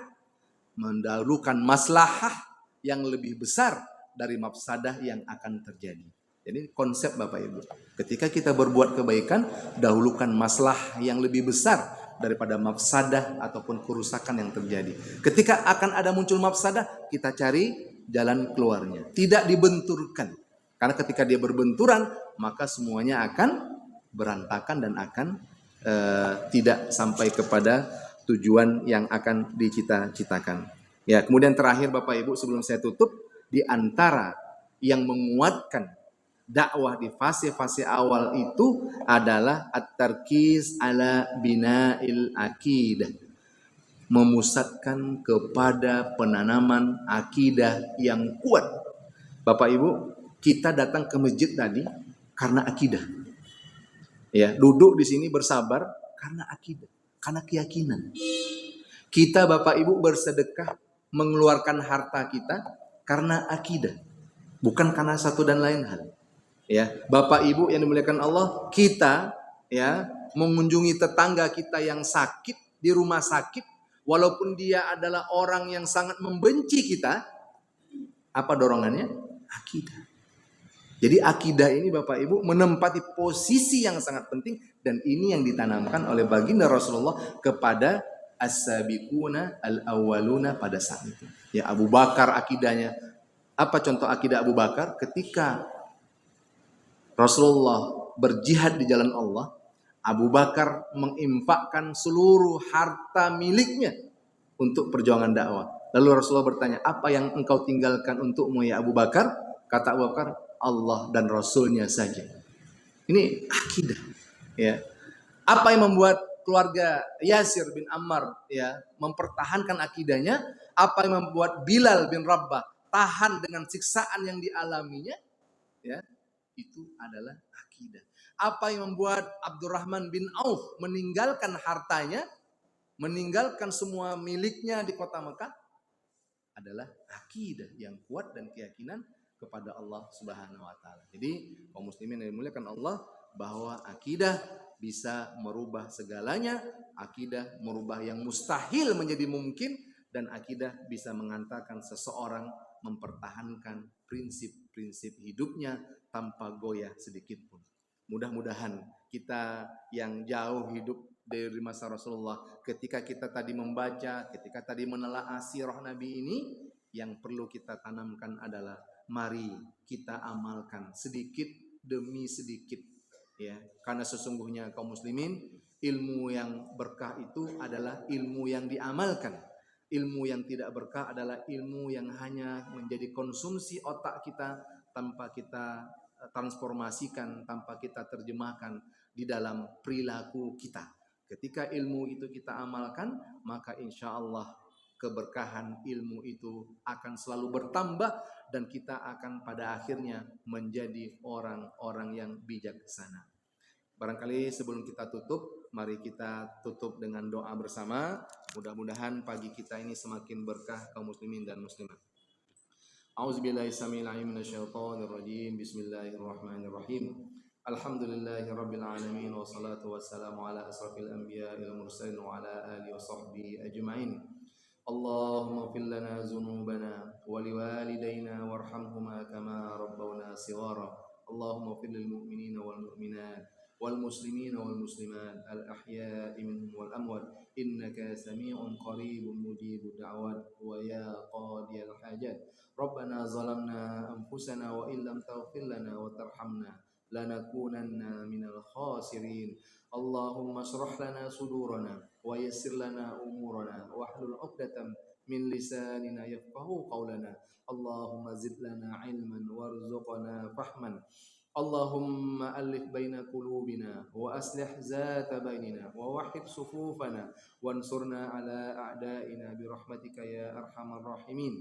A: mendahulukan maslahah yang lebih besar dari mafsadah yang akan terjadi. Jadi konsep Bapak Ibu, ketika kita berbuat kebaikan, dahulukan maslahah yang lebih besar daripada mafsadah ataupun kerusakan yang terjadi. Ketika akan ada muncul mafsadah, kita cari jalan keluarnya. Tidak dibenturkan. Karena ketika dia berbenturan, maka semuanya akan berantakan dan akan tidak sampai kepada tujuan yang akan dicita-citakan. Ya, kemudian terakhir Bapak Ibu sebelum saya tutup, di antara yang menguatkan dakwah di fase-fase awal itu adalah at-tarkiz ala bina'il akidah. Memusatkan kepada penanaman akidah yang kuat. Bapak Ibu, kita datang ke masjid tadi karena akidah. Ya, duduk di sini bersabar karena akidah, karena keyakinan. Kita Bapak Ibu bersedekah, mengeluarkan harta kita karena akidah, bukan karena satu dan lain hal. Ya, Bapak Ibu yang dimuliakan Allah, kita ya mengunjungi tetangga kita yang sakit di rumah sakit, walaupun dia adalah orang yang sangat membenci kita, apa dorongannya? Akidah. Jadi akidah ini Bapak Ibu menempati posisi yang sangat penting, dan ini yang ditanamkan oleh baginda Rasulullah kepada as-sabiquna al-awwaluna pada saat itu. Ya, Abu Bakar akidahnya. Apa contoh akidah Abu Bakar? Ketika Rasulullah berjihad di jalan Allah, Abu Bakar menginfakkan seluruh harta miliknya untuk perjuangan dakwah. Lalu Rasulullah bertanya, apa yang engkau tinggalkan untukmu ya Abu Bakar? Kata Abu Bakar, Allah dan Rasulnya saja. Ini akidah. Ya. Apa yang membuat keluarga Yasir bin Ammar ya mempertahankan akidahnya? Apa yang membuat Bilal bin Rabah tahan dengan siksaan yang dialaminya? Ya, itu adalah akidah. Apa yang membuat Abdurrahman bin Auf meninggalkan hartanya, meninggalkan semua miliknya di kota Mekah? Adalah akidah yang kuat dan keyakinan kepada Allah Subhanahu wa taala. Jadi, kaum muslimin yang dimuliakan Allah, bahwa akidah bisa merubah segalanya, akidah merubah yang mustahil menjadi mungkin, dan akidah bisa mengantarkan seseorang mempertahankan prinsip-prinsip hidupnya tanpa goyah sedikit pun. Mudah-mudahan kita yang jauh hidup dari masa Rasulullah, ketika kita tadi membaca, ketika tadi menelaah sirah Nabi ini, yang perlu kita tanamkan adalah mari kita amalkan sedikit demi sedikit, ya. Karena sesungguhnya kaum muslimin, ilmu yang berkah itu adalah ilmu yang diamalkan. Ilmu yang tidak berkah adalah ilmu yang hanya menjadi konsumsi otak kita tanpa kita transformasikan, tanpa kita terjemahkan di dalam perilaku kita. Ketika ilmu itu kita amalkan, maka insya Allah keberkahan ilmu itu akan selalu bertambah, dan kita akan pada akhirnya menjadi orang-orang yang bijaksana. Barangkali sebelum kita tutup, mari kita tutup dengan doa bersama. Mudah-mudahan pagi kita ini semakin berkah kaum muslimin dan muslimat. A'udzubillahi samil alim minasyaitonir rajim. Bismillahirrahmanirrahim. Alhamdulillahirabbil alamin, wassalatu wassalamu ala asrofil anbiya'il mursalin wa ala alihi wa sahbihi ajma'in. Allahumma fil lana dzunubana wa liwalidayna warhamhuma kama rabbawna shighara. Allahumma fil lil mu'minina wal mu'minat wal muslimina wal muslimat al ahya'i minhum wal amwat innaka sami'un qaribun mujibud da'wat wa ya qadiyal hajat. Rabbana zalamna anfusana wa illam taghfir lana wa tarhamna lanakunanna minal khasirin. Allahumma shrah lana sudurana wa yassir lana umurana wahlul 'uqdatam min lisanina yafqahu qawlana. Allahumma zid lana ilman warzuqna fahman. Allahumma alif baina qulubina wa aslih zata bainina wa wahhid sufufana wansurna ala a'daina bi rahmatika ya arhamar rahimin.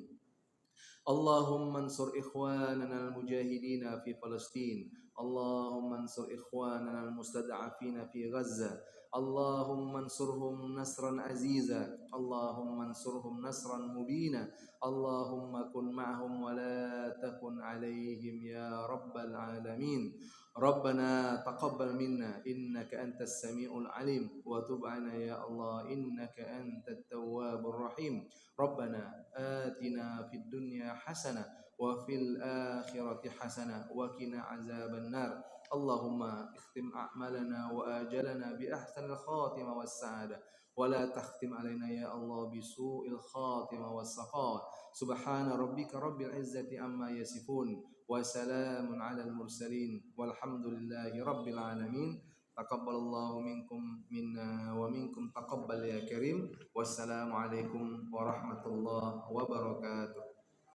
A: اللهم انصر إخواننا المجاهدين في فلسطين، اللهم انصر إخواننا المستضعفين في غزة، اللهم انصرهم نصرا عزيزا، اللهم انصرهم نصرا مبينا، اللهم كن معهم ولا تكن عليهم يا رب العالمين. ربنا تقبل منا إنك أنت السميع العليم، وتب علينا يا الله إنك أنت التواب الرحيم. ربنا آتنا في الدنيا حسنة وفي الآخرة حسنة وقنا عذاب النار. اللهم اختم أعمالنا وآجلنا بأحسن الخاتمة والسعادة، ولا تختم علينا يا الله بسوء الخاتمة والسقاء. سبحان ربك رب العزة عما يصفون، وسلام على المرسلين، والحمد لله رب العالمين. تقبل الله منكم منا ومنكم تقبل يا كريم. والسلام عليكم ورحمة الله وبركاته.